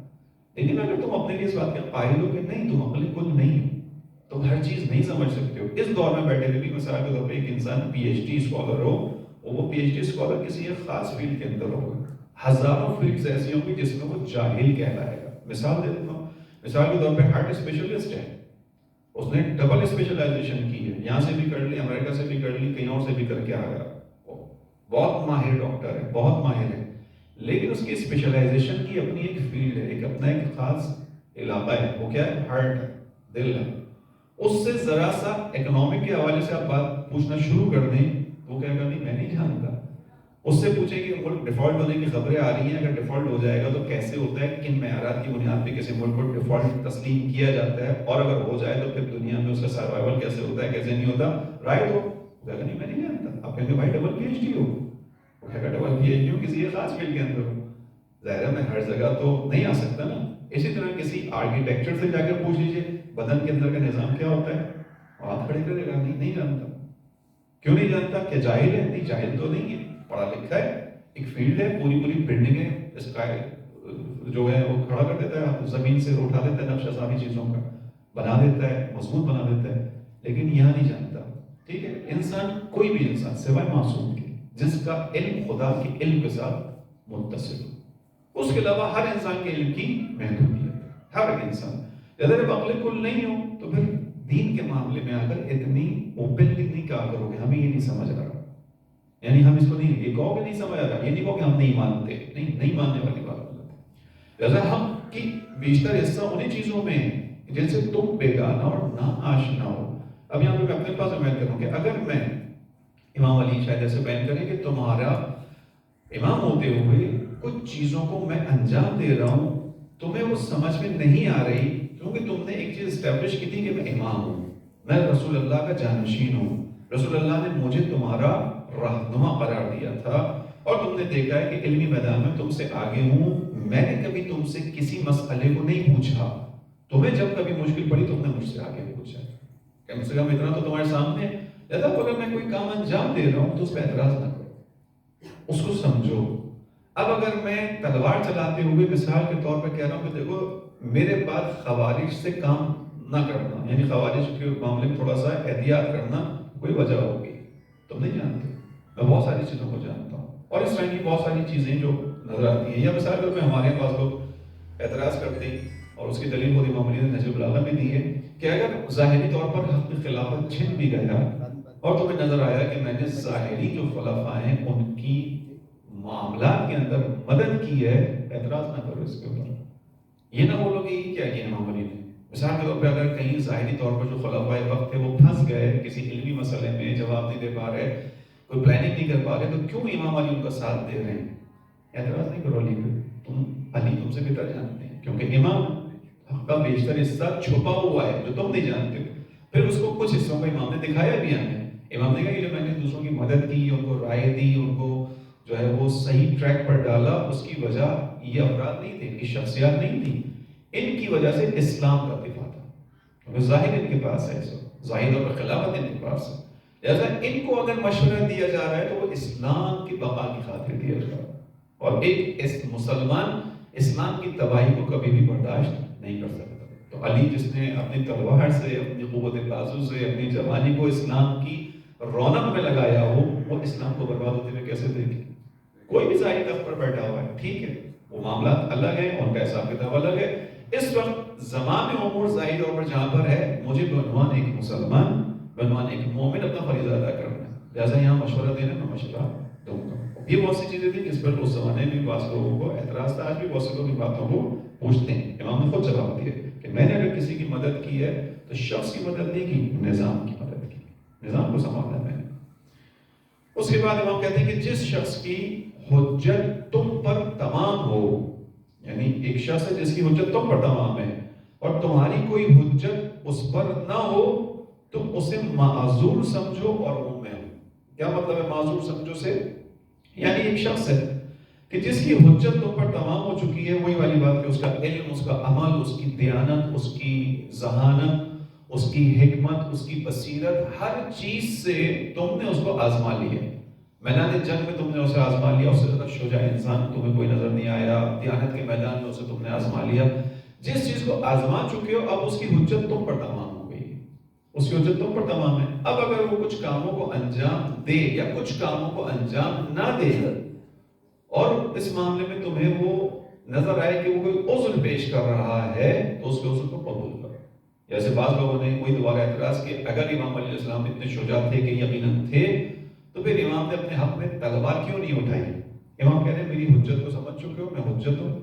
لیکن اگر تم اپنے لیے اس بات کے قائل ہو کہ نہیں تم عقل کل نہیں ہو, تم ہر چیز نہیں سمجھ سکتے ہو. اس دور میں بیٹھے ہوئے بھی مثال کے طور پہ ایک انسان پی ایچ ڈی اسکالر ہو, وہ پی ایچ ڈی اسکالر کسی ایک خاص فیلڈ کے اندر ہوگا, ہزاروں فیلڈز ایسی ہوں گی جس میں وہ جاہل کہلائے گا. مثال دے دیتا ہوں, مثال کے طور پہ ہارٹ اسپیشلسٹ ہے, اس نے ڈبل اسپیشلائزیشن کی ہے, یہاں سے بھی کر لی, امریکہ سے بھی کر لی, کہیں اور سے بھی کر کے آ گیا. بہت ماہر ڈاکٹر ہے, بہت ماہر ہے, لیکن اس کی اسپیشلائزیشن کی اپنی ایک فیلڈ ہے, ایک اپنا ایک خاص علاقہ ہے. وہ کیا ہے؟ ہارٹ ہے, دل ہے. اس سے ذرا سا اکنامک کے حوالے سے آپ بات پوچھنا شروع کر دیں تو وہ کہے گا نہیں میں نہیں جانتا. اس سے پوچھیں کہ ملک ڈیفالٹ ہونے کی خبریں آ رہی ہیں, اگر ڈیفالٹ ہو جائے گا تو کیسے ہوتا ہے, کن معیارات کی بنیاد پہ کسی ملک کو ڈیفالٹ تسلیم کیا جاتا ہے, اور اگر ہو جائے تو پھر دنیا میں اس کا سروائیول کیسے ہوتا ہے, کیسے نہیں ہوتا. رائٹ ہو, وہ کہے گا نہیں میں نہیں جانتا. آپ کہیں گے بھائی ڈبل پی ایچ ڈی ہو, وہ کہے گا ڈبل پی ایچ ڈی ہو کسی ایک خاص فیلڈ کے اندر ہو. ظاہر ہے میں ہر جگہ تو نہیں آ سکتا نا. اسی طرح کسی آرکیٹیکچر سے جا کے پوچھ لیجیے بدن کے اندر کا نظام کیا ہوتا ہے, ہاتھ کھڑے کرے گا نہیں جانتا. کیوں نہیں جانتا؟ کہ جاہل ہے؟ نہیں جاہل تو نہیں ہے, پڑھا لکھا ہے. ایک فیلڈ ہے, پوری بلڈنگ ہے, اسکائی جو ہے وہ کھڑا کر دیتا ہے, زمین سے اٹھا دیتا ہے, نقشہ ساری چیزوں کا بنا دیتا ہے, مضبوط بنا دیتا ہے, لیکن یہاں نہیں جانتا. ٹھیک ہے, انسان کوئی بھی انسان سوائے معصوم کے جس کا علم خدا کے علم کے ساتھ متصل ہو, اس کے علاوہ ہر انسان کے علم کی محدودیت ہے, ہر انسان. اگر عقل کل نہیں ہو تو پھر دین کے معاملے میں اگر اتنی اوپنلی نہیں کہا کرو کہ ہمیں یہ نہیں سمجھ رہا, یعنی ہم اس کو نہیں, یہ کہو کہ نہیں سمجھ آ رہا, یہ نہیں کہو کہ ہم نہیں مانتے, نہیں ماننے والی بات غلط ہے. لہذا ہم کی بیشتر حصہ انہیں چیزوں میں ہے جن سے تم بیگانہ اور نا آشنا ہو. اب یہاں پہ میں اپنے پاس بیان کروں کہ اگر میں, امام علی شاید ایسے بیان کریں کہ تمہارا امام ہوتے ہوئے کچھ چیزوں کو میں انجام دے رہا ہوں, تمہیں وہ سمجھ میں نہیں آ رہی کیونکہ تم نے ایک چیز اسٹیبلش کی تھی کہ میں امام ہوں, میں رسول اللہ کا جانشین ہوں, رسول اللہ نے مجھے تمہارا رہنما قرار دیا تھا, اور تم نے دیکھا ہے کہ علمی میدان میں تم سے آگے ہوں. میں نے کبھی تم سے کسی مسئلے کو نہیں پوچھا, تمہیں جب کبھی مشکل پڑی تم نے مجھ سے آگے پوچھا, کم سے کم اتنا تو تمہارے سامنے ہے. لہذا اگر میں کوئی کام انجام دے رہا ہوں تو اس پہ اعتراض نہ کرو, اس کو سمجھو. اب اگر میں تلوار چلاتے ہوئے مثال کے طور پہ کہہ رہا ہوں کہ دیکھو میرے بعد خوارج سے کام نہ کرنا, یعنی خوارج کے معاملے میں تھوڑا سا احتیاط کرنا, کوئی وجہ ہوگی, تم نہیں جانتے. میں بہت ساری چیزوں کو جانتا ہوں, اور اس طرح کی بہت ساری چیزیں جو نظر آتی ہیں. یا مثال کے طور پہ ہمارے پاس لوگ اعتراض کرتے ہیں, اور اس کی دلیل خود امام علی نے نہج البلاغہ میں دی ہے کہ اگر ظاہری طور پر حق کی خلافت چھن بھی گیا اور تمہیں نظر آیا کہ میں نے ظاہری جو خلفاء ہیں ان کی معاملات کے اندر مدد کی ہے, اعتراض نہ کرو اس کے اوپر. یہ نہ بولو کہ یہ کیا کیا امام علی نے. مثال کے طور پہ اگر کہیں ظاہری طور پر جو خلفاء وقت تھے وہ پھنس گئے کسی علمی مسئلے میں, جواب نہیں دے پا رہے, کوئی پلاننگ نہیں کر پا رہے, تو کیوں امام علی ان کا ساتھ دے رہے ہیں؟ اعتراض نہیں کرو علی پہ, علی تم سے بہتر جانتے ہیں, کیونکہ امام کا بیشتر حصہ چھپا ہوا ہے جو تم نہیں جانتے. پھر اس کو کچھ حصوں کا امام نے دکھایا بھی ہمیں. امام نے کہا کہ جو میں نے دوسروں کی مدد کی, ان کو رائے دی, ان کو جو ہے وہ صحیح ٹریک پر ڈالا, اس کی وجہ یہ افراد نہیں تھے, ان کی شخصیات نہیں تھی, ان کی وجہ سے اسلام کا دفاع تھا, کیونکہ ظاہر ان کے پاس ہے, ظاہر اور خلافت ان کے پاس ہے. لہذا ان کو اگر مشورہ دیا جا رہا ہے تو وہ اسلام کی بقا کی خاطر دیا جا رہا ہے, اور ایک مسلمان اسلام کی تباہی کو کبھی بھی برداشت نہیں کر سکتا. تو علی جس نے اپنی تلوار سے، اپنی قوت بازو سے، اپنی جوانی کو اسلام کی رونق میں لگایا ہو، وہ اسلام کو برباد ہوتے ہوئے کیسے دیکھے؟ کوئی بھی ظاہری تخت پر بیٹھا ہوا ہے، ٹھیک ہے، وہ معاملات الگ ہیں، ان کا حساب کتاب الگ ہے. اس وقت زمان امور ظاہری طور پر جہاں پر ہے، مجھے بعنوان ایک مسلمان، بعنوان ایک مومن اپنا فریضہ ادا کرنا ہے. لہٰذا یہاں مشورہ دینا، میں مشورہ دوں گا. یہ بہت سی چیزیں تھیں جس پر اس زمانے میں بعض لوگوں کو اعتراض تھا. آج بھی بہت سے لوگ ان باتوں کو پوچھتے ہیں. امام نے خود جواب دیا کہ میں نے اگر کسی کی مدد کی ہے تو شخص کی مدد نہیں کی، نظام کی مدد کی، نظام کو سنبھالنا میں نے. اس کے بعد امام کہتے ہیں کہ جس شخص کی حجت تم پر تمام ہو، یعنی ایک شخص ہے جس کی حجت تم پر تمام ہے اور تمہاری کوئی حجت اس پر نہ ہو، تم اسے معذور سمجھو اور مومن ہو. کیا مطلب ہے معذور سمجھو سے؟ یعنی ایک شخص ہے کہ جس کی حجت تم پر تمام ہو چکی ہے، وہی والی بات کہ اس کا علم، اس کا عمل، اس کی دیانت، اس کی ذہانت، اس کی حکمت، اس کی بصیرت، ہر چیز سے تم نے اس کو آزما لیا. میدان جنگ میں تم نے اسے آزما لیا، اس سے زیادہ شجاع انسان تمہیں کوئی نظر نہیں آیا. دیانت کے میدان میں اسے تم نے آزما لیا. جس چیز کو آزما چکے ہو، اب اس کی حجت تم پر تمام ہو گئی، اس کی حجت تم پر تمام ہے. اب اگر وہ کچھ کاموں کو انجام دے یا کچھ کاموں کو انجام نہ دے اور اس معاملے میں تمہیں وہ نظر آئے کہ وہ کوئی عذر پیش کر رہا ہے، تو اس کے عذر کو قبول کرو. جیسے بعض لوگوں نے کوئی دوبارہ اعتراض کیا، اگر امام علیہ السلام اتنے شجاع تھے کہ یقیناً تھے، تو پھر امام نے اپنے حق میں تلوار کیوں نہیں اٹھائی؟ امام کہہ رہے ہیں میری حجت کو سمجھ چکے ہو، میں حجت ہوں،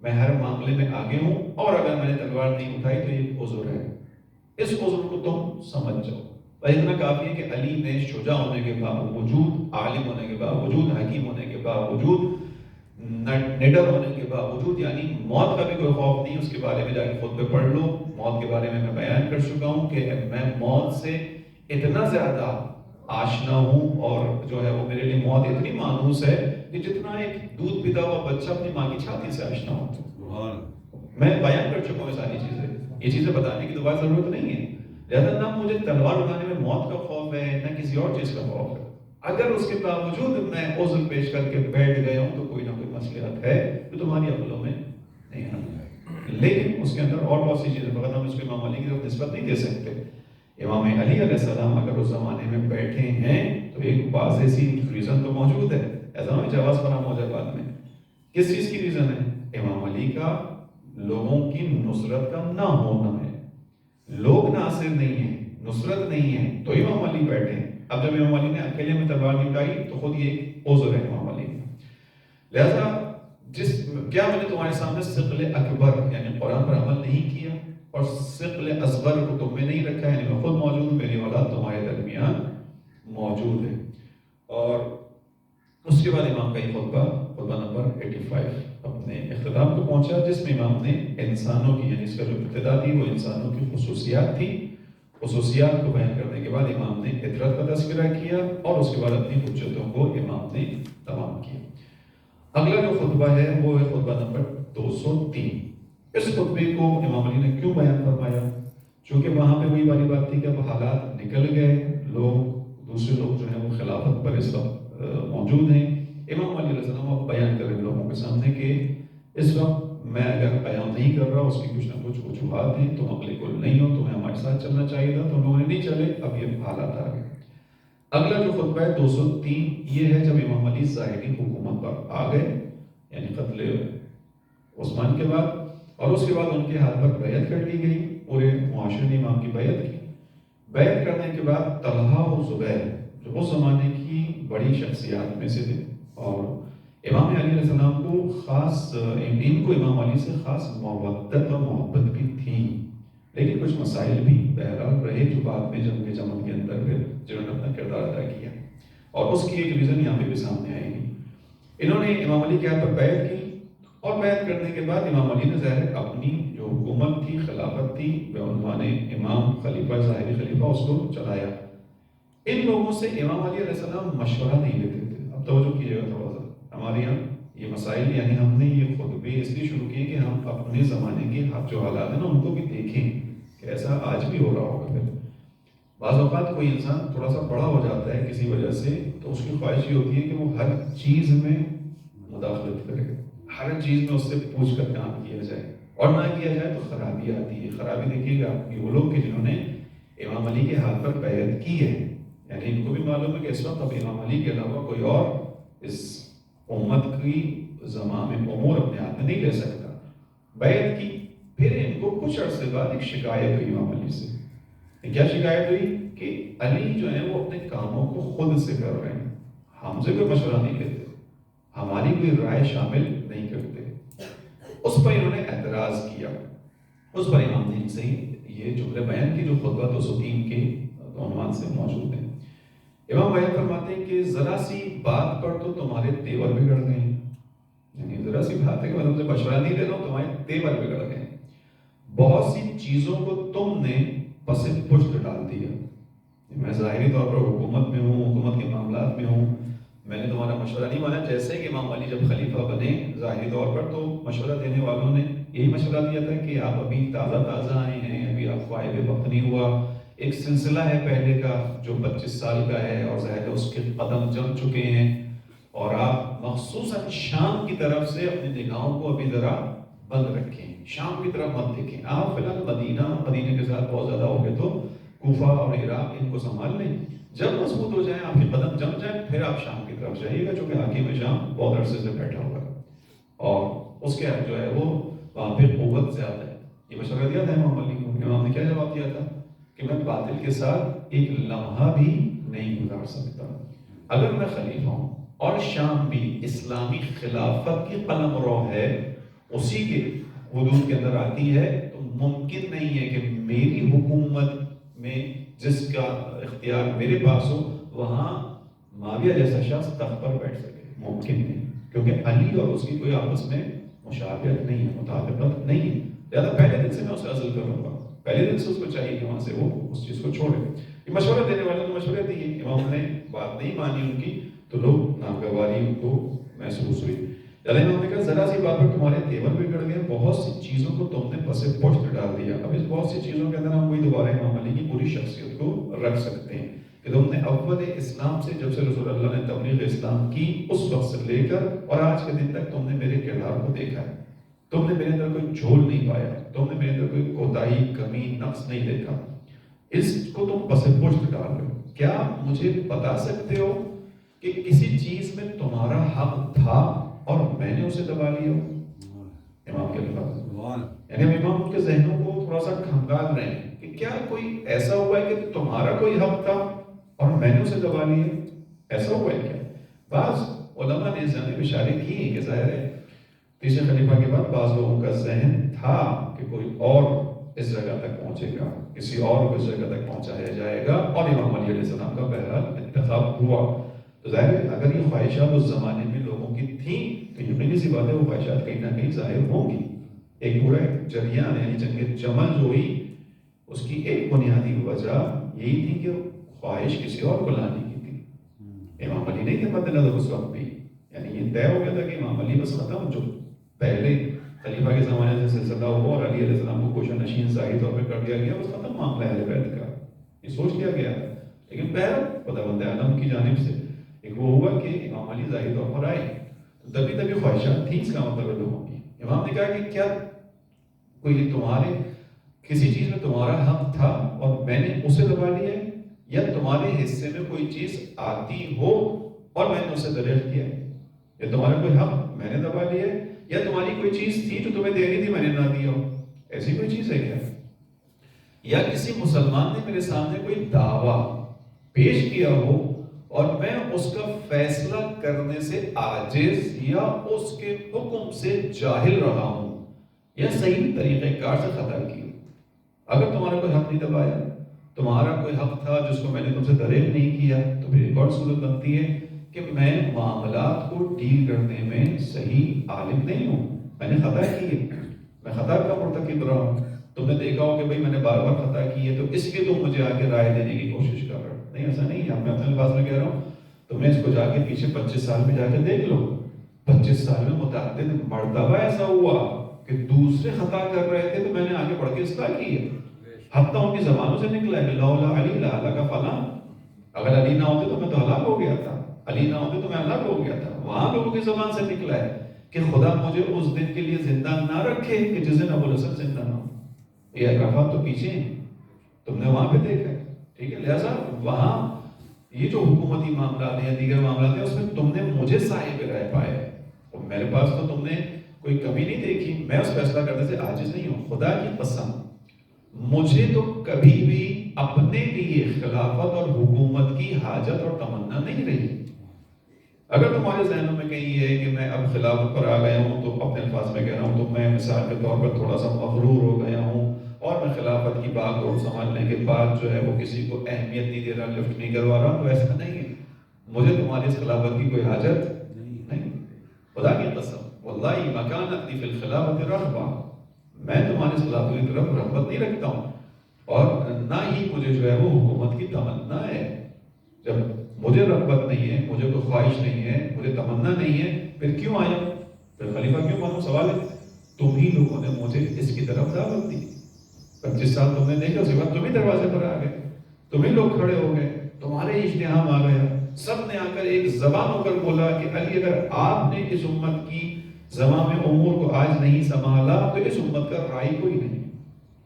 میں ہر معاملے میں آگے ہوں، اور اگر میں نے تلوار نہیں اٹھائی تو یہ عذر ہے، اس عذر کو تم سمجھ جاؤ. اتنا کافی ہے کہ علی نے شجاع ہونے کے باوجود، عالم ہونے کے باوجود، حکیم ہونے کے باوجود، نڈر ہونے کے باوجود، یعنی موت کا بھی کوئی خوف نہیں. اس کے بارے میں جا کے خود پہ پڑھ لو. موت کے بارے میں بیان کر چکا ہوں کہ میں موت سے اتنا زیادہ آشنا ہوں، اور جو ہے وہ میرے لیے موت اتنی مانوس ہے کہ جتنا ایک دودھ پیتا ہوا بچہ اپنی ماں کی چھاتی سے آشنا ہوتا. میں بیان کر چکا ہوں یہ ساری چیزیں. یہ چیزیں بتانے کی دوبارہ ضرورت نہیں ہے. لہذا نہ مجھے تلوار اٹھانے میں موت کا خوف ہے، نہ کسی اور چیز کا خوف ہے. اگر اس کے باوجود میں عذر پیش کر کے بیٹھ گیا ہوں تو کوئی نہ کوئی مصلحت ہے جو تمہاری عقلوں میں نہیں آتی. لیکن اس کے اندر اور بہت سی چیزیں، فقط ہم اس کو امام علی کی طرف نسبت نہیں دے سکتے. امام علی علیہ السلام اگر اس زمانے میں بیٹھے ہیں تو ایک واضح سی ریزن تو موجود ہے. ایسا نہیں جواز فراہم ہو جائے بعد میں. کس چیز کی ریزن ہے؟ امام علی کا لوگوں کی نصرت کا نہ ہونا ہے. لوگ ناصر نہیں ہیں، نصرت نہیں ہے، تو امام علی بیٹھے ہیں. اب جب امام علی نے اکیلے میں تلوار نہیں اٹھائی تو خود یہ ایک عذر ہے امام علی. لہذا کیا میں نے تمہارے سامنے ثقل اکبر یعنی قرآن پر عمل نہیں کیا اور ثقل اصغر کو تم میں نہیں رکھا، یعنی میں خود موجود ہوں، میری اولاد تمہارے درمیان موجود ہے. اور اس کے بعد امام کا یہ خطبہ نمبر 85 اپنے اختتام کو پہنچا، جس میں امام نے انسانوں کی، یعنی اس کا جو ابتدا تھی وہ انسانوں کی خصوصیات تھی. خصوصیات کو بیان کرنے کے بعد امام نے فطرت کا تذکرہ کیا اور اس کے بعد اپنی حجتوں کو امام نے تمام کیا. اگلا جو خطبہ ہے وہ ہے خطبہ نمبر 203. اس خطبے کو امام علی نے کیوں بیان فرمایا؟ چونکہ وہاں پہ وہی والی بات تھی کہ اب حالات نکل گئے، دوسرے لوگ جو ہیں وہ خلافت پر اس وقت موجود ہیں. امام علی علیہ السلام اب بیان کریں لوگوں کے سامنے کہ اس وقت میں اگر قیام نہیں کر رہا، اس کی کچھ نہ کچھ وجوہات ہیں، تم عقل کل نہیں ہو، تمہیں ہمارے ساتھ چلنا چاہیے تھا، تم لوگوں نے نہیں چلے، اب یہ حالات آ گئے. اگلا جو خطبہ ہے 203 یہ ہے جب امام علی ظاہری حکومت پر آ گئے، یعنی قتل عثمان کے بعد، اور اس کے بعد ان کے ہاتھ پر بیعت کر لی گئی. پورے معاشرے نے امام کی بیعت کی. بیعت کرنے کے بعد طلحہ و زبیر جو اس زمانے کی بڑی شخصیات میں سے تھے، اور امام علی علیہ السلام کو خاص، ان کو امام علی سے خاص مودت اور محبت بھی تھی، لیکن کچھ مسائل بھی بہرحال رہے جو بعد میں جنگ جمل کے اندر پھر جنہوں نے اپنا کردار ادا کیا، اور اس کی ایک ریزن یہاں پہ بھی سامنے آئے گی. انہوں نے امام علی کے ہاتھ پر بیعت کی، اور بیعت کرنے کے بعد امام علی نے ظاہر اپنی جو حکومت تھی، خلافت تھی، بعنوان امام خلیفہ، ظاہری خلیفہ، اس کو چلایا. ان لوگوں سے امام علی علیہ السلام مشورہ نہیں لیتے تھے. اب توجہ کیجیے گا تھوڑا سا، ہمارے یہاں یہ مسائل، یعنی ہم نے یہ خطبے اس لیے شروع کیے کہ ہم اپنے زمانے کے جو حالات ہیں نا ان کو بھی دیکھیں کہ ایسا آج بھی ہو رہا ہوگا. پھر بعض اوقات کوئی انسان تھوڑا سا بڑا ہو جاتا ہے کسی وجہ سے، تو اس کی خواہش یہ ہوتی ہے کہ وہ ہر چیز میں مداخلت کرے، ہر چیز میں اس سے پوچھ کر کام کیا جائے، اور نہ کیا جائے تو خرابی آتی ہے۔ خرابی دیکھیے گا کہ وہ لوگ کہ جنہوں نے امام علی کے ہاتھ پر بیعت کی ہے، یعنی ان کو بھی معلوم ہے کہ اس وقت اب امام علی کے علاوہ کوئی اور اس امت کی زمام امور اپنے ہاتھ میں نہیں لے سکتا، بیعت کی، پھر ان کو کچھ عرصے بعد ایک شکایت ہوئی امام علی سے۔ کیا شکایت ہوئی؟ کہ علی جو ہے وہ اپنے کاموں کو خود سے کر رہے ہیں، ہم سے کوئی مشورہ نہیں لیتے، ہماری کوئی رائے شامل نہیں کرتے۔ اس پر انہوں نے اعتراض کیا، اس پر امام نے سے یہ جملے بیان کی جو خطبہ 203 کے عنوان سے موجود ہیں۔ امام بیان فرماتے ہیں کہ ذرا سی بات پر تو تمہارے تیور بگڑ گئے ہیں، یعنی ذرا سی بات ہے کہ میں تم سے مشورہ نہیں دے رہا ہوں، تمہارے تیور بگڑ گئے ہیں، بہت سی چیزوں کو تم نے پس پشت ڈال دیا۔ میں ظاہری طور پر حکومت میں ہوں، حکومت کے معاملات میں ہوں، میں نے تمہارا مشورہ نہیں مانا۔ جیسے کہ امام علی جب خلیفہ بنے ظاہری طور پر، تو مشورہ دینے والوں نے یہی مشورہ دیا تھا کہ آپ ابھی تازہ تازہ آئے ہیں، ابھی آپ کو آئے وقت نہیں ہوا، ایک سلسلہ ہے پہلے کا جو 25 سال کا ہے، اور ظاہر ہے اس کے قدم جم چکے ہیں، اور آپ مخصوصاً شام کی طرف سے اپنی نگاہوں کو ابھی ذرا بند رکھیں، شام کی طرف مت دیکھیں۔ آپ فی الحال مدینہ کے ساتھ بہت زیادہ ہو گئے تو کوفہ اور عراق ان کو سنبھال لیں، جب مضبوط ہو جائیں، آپ کے قدم جم جائیں، پھر آپ شام کی طرف جائیے گا، چونکہ حاکم شام بہت عرصے سے بیٹھا ہوا ہے اور اس کے جو ہے وہ وہاں پہ قوت زیادہ ہے۔ یہ مشورہ دیا تھا امام علی کو۔ امام نے کیا جواب دیا تھا کہ میں باطل کے ساتھ ایک لمحہ بھی نہیں گزار سکتا، اگر میں خلیفہ ہوں اور شام بھی اسلامی خلافت کی قلمرو ہے، اسی کے حدود کے اندر آتی ہے، تو ممکن نہیں ہے کہ میری حکومت میں جس کا اختیار میرے پاس ہو وہاں معاویہ جیسا شخص تخت پر بیٹھ سکے، ممکن نہیں، کیونکہ علی اور اس کی کوئی آپس میں مشابہت نہیں ہے، مطابقت نہیں ہے، لہٰذا پہلے دن سے میں اسے عزل کروں گا، پہلے دن سے اس کو چاہیے کہ وہاں سے وہ اس چیز کو چھوڑے۔ یہ مشورہ دینے والے نے مشورے دیے، امام نے بات نہیں مانی ان کی، تو لوگ ناگواری ان کو محسوس ہوئی۔ امام نے کہا ذرا سی بات پر تمہارے تیور بگڑ گئے، بہت سی چیزوں کو تم نے پس پشت ڈال دیا۔ اب اس بہت سی چیزوں کے اندر ہم وہی دوبارہ امام علی کی پوری شخصیت کو رکھ سکتے ہیں کہ تم نے اول اسلام سے، جب سے رسول اللہ نے تبلیغ اسلام کی اس وقت سے لے کر اور آج کے دن تک تم نے میرے کردار کو دیکھا ہے، تم نے میرے اندر کوئی جھول نہیں پایا، تم نے میرے اندر کوئی کوتاہی، کمی، نقص نہیں دیکھا، اس کو تم پس پشت ڈال رہے ہو۔ کیا مجھے بتا سکتے ہو کہ کسی چیز میں تمہارا حق تھا اور میں نے اسے دبا لیا؟ امام کے الفاظ، یعنی امام ان کے ذہنوں کو تھوڑا سا کھنگال رہے ہیں کہ کیا کوئی ایسا ہوا ہے کہ تمہارا کوئی حق تھا اور میں نے اسے دبا لیا؟ ایسا ہوا ہے کیا؟ بعض علماء نے اس جانب اشارے کی کہ ظاہر ہے تیسرے خلیفہ کے بعد بعض لوگوں کا ذہن تھا کہ کوئی اور اس جگہ تک پہنچے گا، کسی اور کو اس جگہ تک پہنچایا جائے گا، اور امام علی علیہ السلام کا بہرحال انتخاب ہوا۔ تو ظاہر ہے اگر یہ خواہشات اس زمانے میں لوگوں کی تھیں تو یقینی سی بات ہے وہ خواہشات کہیں نہ کہیں ظاہر ہوں گی۔ ایک پورا جریان یعنی جنگ جمل جو ہوئی اس کی ایک بنیادی وجہ یہی تھی کہ خواہش کسی اور کو لانے کی تھی، امام علی نہیں تھے مد نظر اس وقت بھی، یعنی یہ طے ہو گیا تھا کہ امام علی بس ختم، جو پہلے خلیفہ کے زمانے سے سلسلہ ہوا اور علی علیہ السلام کو کوشہ نشین ظاہری طور پہ کر دیا گیا، بس ختم معاملہ اہل بیت کا، یہ سوچ لیا گیا تھا۔ لیکن بہرحال خداوند عالم کی جانب سے ایک وہ ہوا کہ امام علی ظاہری طور پر آئے، دبی دبی خواہشات تھیں اس کا مطلب لوگوں کی۔ امام نے کہا کہ کیا کوئی تمہارے کسی چیز میں تمہارا حق تھا اور میں نے اسے دبا لیا ہے، یا تمہارے حصے میں کوئی چیز آتی ہو اور میں نے اسے دریافت کیا ہے، یا تمہارا کوئی حق میں نے دبا لیا ہے، یا تمہاری کوئی چیز تھی جو تمہیں دینی تھی میں نے نہ دیا ہو، ایسی کوئی چیز ہے کیا؟ یا کسی مسلمان نے میرے سامنے کوئی دعویٰ پیش کیا ہو اور میں اس کا فیصلہ کرنے سے عاجز یا اس کے حکم سے جاہل رہا ہوں یا صحیح طریقہ کار سے خطا کی، اگر تمہارا کوئی حق نہیں دبایا، تمہارا کوئی حق تھا جس کو میں نے تم سے دریافت نہیں کیا، تو پھر ایک اور صورت بنتی ہے کہ میں معاملات کو ڈیل کرنے میں صحیح عالم نہیں ہوں، میں نے خطا کی ہے، میں خطا کا مرتکب رہا ہوں۔ تم نے دیکھا ہو کہ بھئی میں نے بار بار خطا کی ہے تو اس لیے تم مجھے آگے رائے دینے کی کوشش کر رہا ہو، نہیں ایسا نہیں ہے، میں اپنے الفاظ میں کہہ رہا ہوں تمہیں اس کو جا کے پیچھے 25 سال میں جا کے دیکھ لو، 25 سال میں متعدد مرتبہ ایسا ہوا کہ دوسرے خطا کر رہے تھے تو میں نے آگے بڑھ کے اصلاح کی ہے، حتیٰ ان کی زبانوں سے نکلا ہے کہ لولا علی لہلک فلاں، اگر علی نہ ہوتے تو میں تو ہلاک ہو گیا تھا، علی نہ ہوتے تو میں ہلاک ہو گیا تھا، وہاں لوگوں کی زبان سے نکلا ہے کہ خدا مجھے اس دن کے لیے زندہ نہ رکھے کہ جس دن ابو الحسن زندہ نہ ہو. یہ اطرافات تو پیچھے ہیں، تم نے وہاں پہ دیکھا ہے، ٹھیک ہے. لہٰذا وہاں یہ جو حکومتی معاملات ہیں دیگر معاملات ہیں اس میں تم نے مجھے صاحب رائے پایا ہے، اور میرے پاس تو تم نے کوئی کمی نہیں دیکھی. میں اس فیصلہ کرنے سے عاجز نہیں ہوں. خدا کی قسم مجھے تو کبھی بھی اپنے لیے خلافت اور حکومت کی حاجت اور تمنا نہیں رہی. اگر تمہارے ذہنوں میں کہیں یہ ہے کہ میں اب خلافت پر آ گیا ہوں تو اپنے الفاظ میں کہہ رہا ہوں تو میں مثال کے طور پر تھوڑا سا مغرور ہو گیا ہوں اور میں خلافت کی بات اور سنبھالنے کے بعد جو ہے وہ کسی کو اہمیت نہیں دے رہا، لفٹ نہیں کروا رہا، تو ایسا نہیں ہے. مجھے تمہاری اس خلافت کی کوئی حاجت نہیں. خدا کی قسم واللہ ما کانت لی فی الخلافت رغبہ، میں تمہاری خلافت کی طرف رغبت نہیں رکھتا ہوں اور نہ ہی مجھے جو ہے وہ حکومت کی تمنا ہے. جب مجھے رغبت نہیں ہے، مجھے کوئی خواہش نہیں ہے، مجھے تمنا نہیں ہے، پھر کیوں آیا، پھر خلیفہ کیوں بنوں؟ سوال ہے. تم ہی لوگوں نے مجھے اس کی طرف دعوت دی. 25 سال تم نے دیکھا، اس کے بعد تم ہی دروازے پر آ گئے، تم ہی لوگ کھڑے ہو گئے، تمہارے اجتہام آ گیا. سب نے آ کر ایک زبان ہو کر بولا کہ علی اگر آپ نے اس امت کی زمام امور کو آج نہیں سنبھالا تو اس امت کا رائی کوئی نہیں.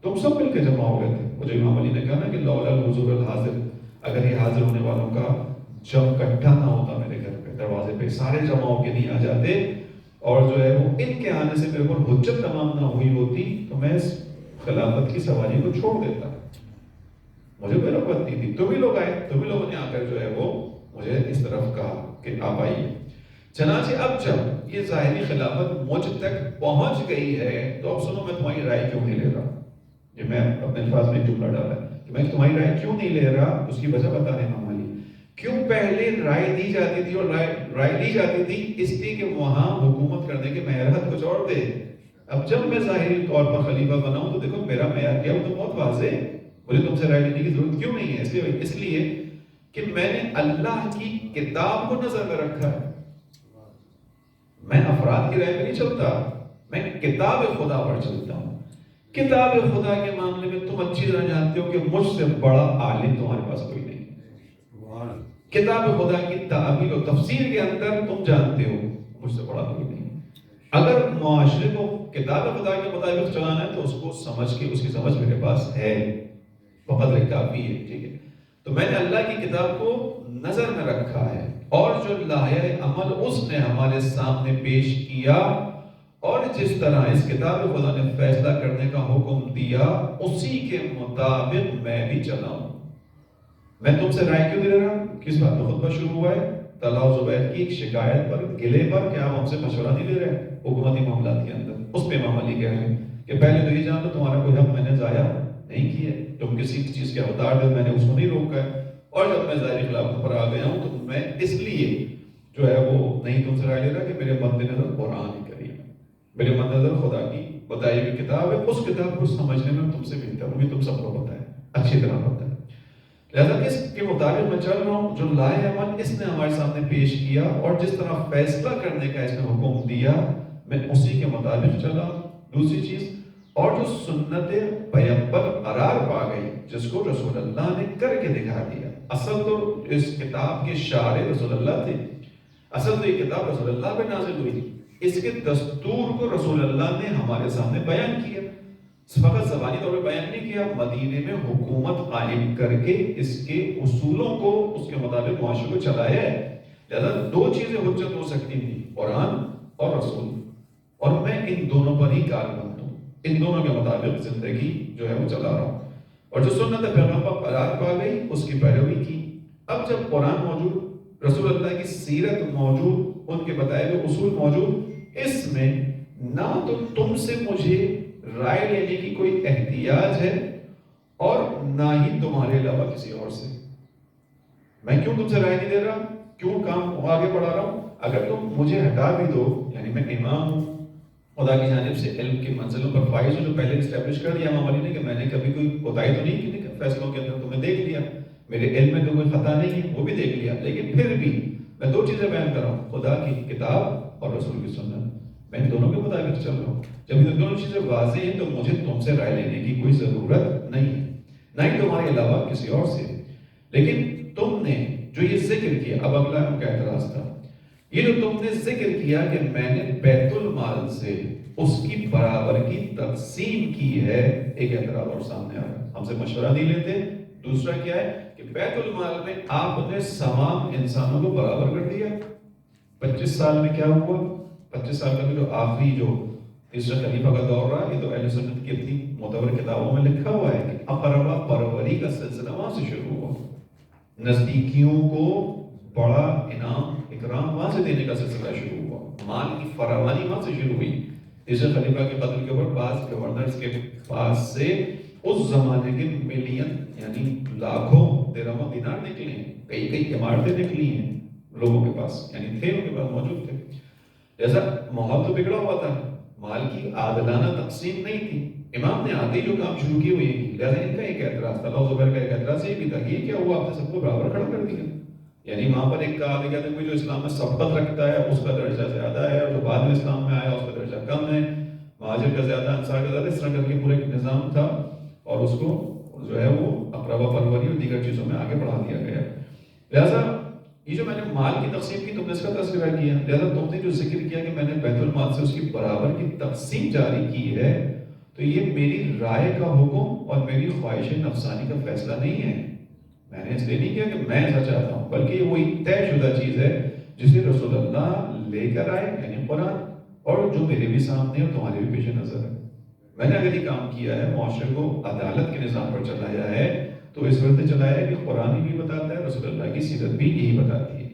تم سب مل کے جمع ہو گئے تھے. مجھے امام علی نے کہا نا کہ لولا الحضور الحاضر، اگر یہ حاضر ہونے والوں کا جب کٹھا نہ ہوتا میرے گھر پہ دروازے پہ، سارے جمع ہو کے نہیں آ جاتے اور جو ہے وہ ان کے آنے سے میرے پر حجت تمام نہ ہوئی ہوتی تو میں اس خلافت کی سواری کو چھوڑ دیتا. مجھے کوئی رغبت نہیں تھی. تم ہی لوگ آئے، تم ہی لوگوں نے آ کر جو ہے وہ مجھے اس طرف کہا کہ آپ آئیے. چنانچہ اب جب یہ ظاہری خلافت مجھ تک پہنچ گئی ہے تو اب سنو میں تمہاری رائے کیوں نہیں لے رہا. یہ میں اپنے الفاظ میں جملہ ڈالا ہے کہ میں تمہاری رائے کیوں نہیں لے رہا، اس کی وجہ بتا رہے ہیں امام علی. کیوں پہلے رائے دی جاتی تھی اور رائے لی جاتی تھی؟ اس لیے کہ وہاں حکومت کرنے کے معیارات کچھ اور تھے. اب جب میں ظاہری طور پر خلیفہ بنا ہوں تو دیکھو میرا معیار کیا، وہ تو بہت واضح ہے. مجھے تم سے رائے لینے کی ضرورت کیوں نہیں ہے؟ اس لیے کہ میں نے اللہ کی کتاب کو نظر میں رکھا ہے. میں افراد کی رائے میں نہیں چلتا، میں کتاب خدا پر چلتا ہوں. کتاب خدا کے معاملے میں تم اچھی طرح جانتے ہو کہ مجھ سے بڑا عالم تمہارے پاس کوئی نہیں. کتاب خدا کی تعبیر و تفسیر کے اندر تم جانتے ہو مجھ سے بڑا کوئی نہیں. اگر معاشرے کو کتاب خدا کے مطابق چلانا ہے تو اس کو سمجھ کے، اس کی سمجھ میرے پاس ہے، بقدر کافی ہے. ٹھیک ہے، تو میں نے اللہ کی کتاب کو نظر میں رکھا ہے اور جو لائحہ عمل اس نے ہمارے سامنے پیش کیا اور جس طرح اس کتاب خدا نے فیصلہ کرنے کا حکم دیا اسی کے مطابق میں بھی چلا ہوں. میں تم سے رائے کیوں دے رہا ہوں؟ کس بات پہ خطبہ شروع ہوا ہے؟ طلحہ و زبیر کی ایک شکایت پر، گلے پر کہ آپ ہم سے مشورہ نہیں لے رہے حکومتی معاملات کے اندر. اس پہ امام علی کہہ رہے ہیں کہ پہلے تو یہ جان لو تمہارا کوئی حق میں نے ضائع نہیں کیا. تم کسی چیز کے اوتار دے میں نے اس کو نہیں روکا ہے، اور جب میں ظاہری خلافت پر آ گیا ہوں تو میں اس لیے جو ہے وہ نہیں تم سے رائے لے رہا کہ میرے مد نظر قرآن کریم، میرے مد نظر خدا کی بتائی ہوئی کتاب ہے. اس کتاب کو سمجھنے میں تم سے بہتر ہوں، یہ تم سب کو پتہ ہے، اچھی طرح پتہ ہے. لہذا اس کے مطابق میں چل رہا ہوں. جو لائحہ عمل اس نے ہمارے سامنے پیش کیا اور جس طرح فیصلہ کرنے کا اس نے حکم دیا میں اسی کے مطابق چلا. دوسری چیز، اور جو سنت پیغمبر قرار پا گئی جس کو رسول اللہ نے کر کے دکھا دیا. اصل تو اس کتاب کے شارع رسول اللہ تھے، اصل تو یہ کتاب رسول اللہ پہ نازل ہوئی تھی. اس کے دستور کو رسول اللہ نے ہمارے سامنے بیان کیا، فقط زبانی طور پہ بیان نہیں کیا، مدینے میں حکومت قائم کر کے اس کے اصولوں کو اس کے مطابق معاشرے کو چلایا ہے. لہذا دو چیزیں حجت ہو سکتی تھی، قرآن اور رسول، اور میں ان دونوں پر ہی کاربند ہوں، ان دونوں کے مطابق زندگی جو ہے وہ چلا رہا ہوں. اور جو سنت پیغمبر قرار پا گئی اس کی پیروی کی. اب جب قرآن موجود، رسول اللہ کی سیرت موجود، ان کے بتائے ہوئے اصول موجود، اس میں نہ تو تم سے مجھے رائے لینے کی کوئی احتیاج ہے اور نہ ہی تمہارے علاوہ کسی اور سے. میں کیوں تم سے رائے نہیں دے رہا، کیوں کام آگے بڑھا رہا ہوں؟ اگر تم مجھے ہٹا بھی دو، یعنی میں امام ہوں خدا کی جانب سے، علم کی منزلوں پر فائز ہوں، جو پہلے اسٹیبلش کر دیا امام علی نے کہ میں نے کبھی کوئی کوتاہی تو نہیں کی فیصلوں کے اندر، تمہیں دیکھ لیا، میرے علم میں تو کوئی خطا نہیں ہے وہ بھی دیکھ لیا، لیکن پھر بھی میں دو چیزیں بیان کر رہا ہوں، خدا کی کتاب اور رسول کی سنت. میں ان دونوں کے مطابق چل رہا ہوں. جب یہ دونوں چیزیں واضح ہیں تو مجھے تم سے رائے لینے کی کوئی ضرورت نہیں ہے، نہ ہی تمہارے علاوہ کسی اور سے. لیکن تم نے جو یہ ذکر کیا، اب اگلا ان کا اعتراض تھا، یہ جو تم نے ذکر کیا کہ میں نے بیت المال سے اس کی برابر کی تقسیم کی ہے، ایک اعتراض اور سامنے آ رہا ہے. ہم سے مشورہ نہیں لیتے. دوسرا کیا ہے کہ بیت المال میں آپ نے تمام انسانوں کو برابر کر دیا. 25 سال میں کیا ہوا؟ 25 سال کا جو آخری جو تیسرا خلیفہ کا دور رہا، یہ تو اہل سنت کی اپنی معتبر کتابوں میں لکھا ہوا ہے کہ اقربا پروری کا سلسلہ وہاں سے شروع ہوا. نزدیکیوں کو بڑا انعام اکرام وہاں سے دینے کا سلسلہ شروع ہوا. مال کی فراوانی وہاں سے شروع ہوئی. تیسرے خلیفہ کے قتل کے اوپر بعض گورنرز کے پاس سے اس زمانے کے ملین یعنی لاکھوں درہم و دینار نکلے ہیں، کئی عمارتیں نکلی ہیں لوگوں کے پاس، یعنی تھے ان کے پاس موجود تھے. جیسا ماحول تو بگڑا ہوا تھا، مال کی عادلانہ تقسیم نہیں تھی. امام نے آتے ہی جو کام شروع کیے ہوئے ہیں، لہٰذا ان کا ایک اعتراض تھا. زبیر کا ایک اعتراض یہ بھی تھا کہ یہ کیا ہوا، آپ نے سب کو برابر کھڑا کر دیا. یعنی وہاں پر ایک کہا گیا تھا کہ جو اسلام میں سبقت رکھتا ہے اس کا درجہ زیادہ ہے، اور جو بعد میں اسلام میں آیا اس کا درجہ کم ہے. مہاجر کا زیادہ، انصار کا زیادہ، اس طرح کر کے پورا ایک نظام تھا، اور اس کو جو ہے وہ اقربا پروری اور دیگر چیزوں میں آگے بڑھا دیا گیا. لہٰذا یہ جو میں نے مال کی تقسیم کی، تم نے اس کا تذکرہ کیا. لہٰذا تم نے جو ذکر کیا کہ میں نے بیت المال سے اس کی برابر کی تقسیم جاری کی ہے، تو یہ میری رائے کا حکم اور میری خواہش نفسانی کا فیصلہ نہیں ہے. میں نے اس لیے نہیں کیا کہ میں ایسا چاہتا ہوں، بلکہ یہ وہی طے شدہ چیز ہے جسے رسول اللہ لے کر آئے، یعنی قرآن، اور جو میرے بھی سامنے اور تمہارے بھی پیش نظر ہے. میں نے اگر یہ کام کیا ہے، معاشرے کو عدالت کے نظام پر چلایا ہے، تو اس وقت چلایا ہے کہ قرآن بھی بتاتا ہے، رسول اللہ کی سیرت بھی یہی بتاتی ہے.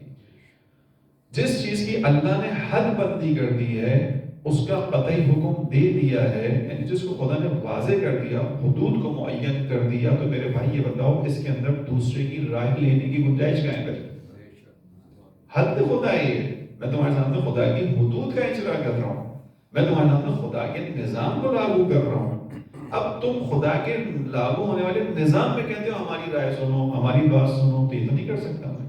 جس چیز کی اللہ نے حد بندی کر دی ہے، اس کا قطعی حکم دے دیا ہے، یعنی جس کو خدا نے واضح کر دیا، حدود کو معین کر دیا، تو میرے بھائی یہ بتاؤ اس کے اندر دوسرے کی رائے لینے کی گنجائش کہاں ہے؟ حد خدا ہی ہے. میں تمہارے سامنے خدا کی حدود کا اجرا کر رہا ہوں، میں تمہارے سامنے خدا کے نظام کو لاگو کر رہا ہوں. اب تم خدا کے لاگو ہونے والے نظام میں کہتے ہو ہماری رائے سنو، ہماری بات سنو، تو یہ تو نہیں کر سکتا میں.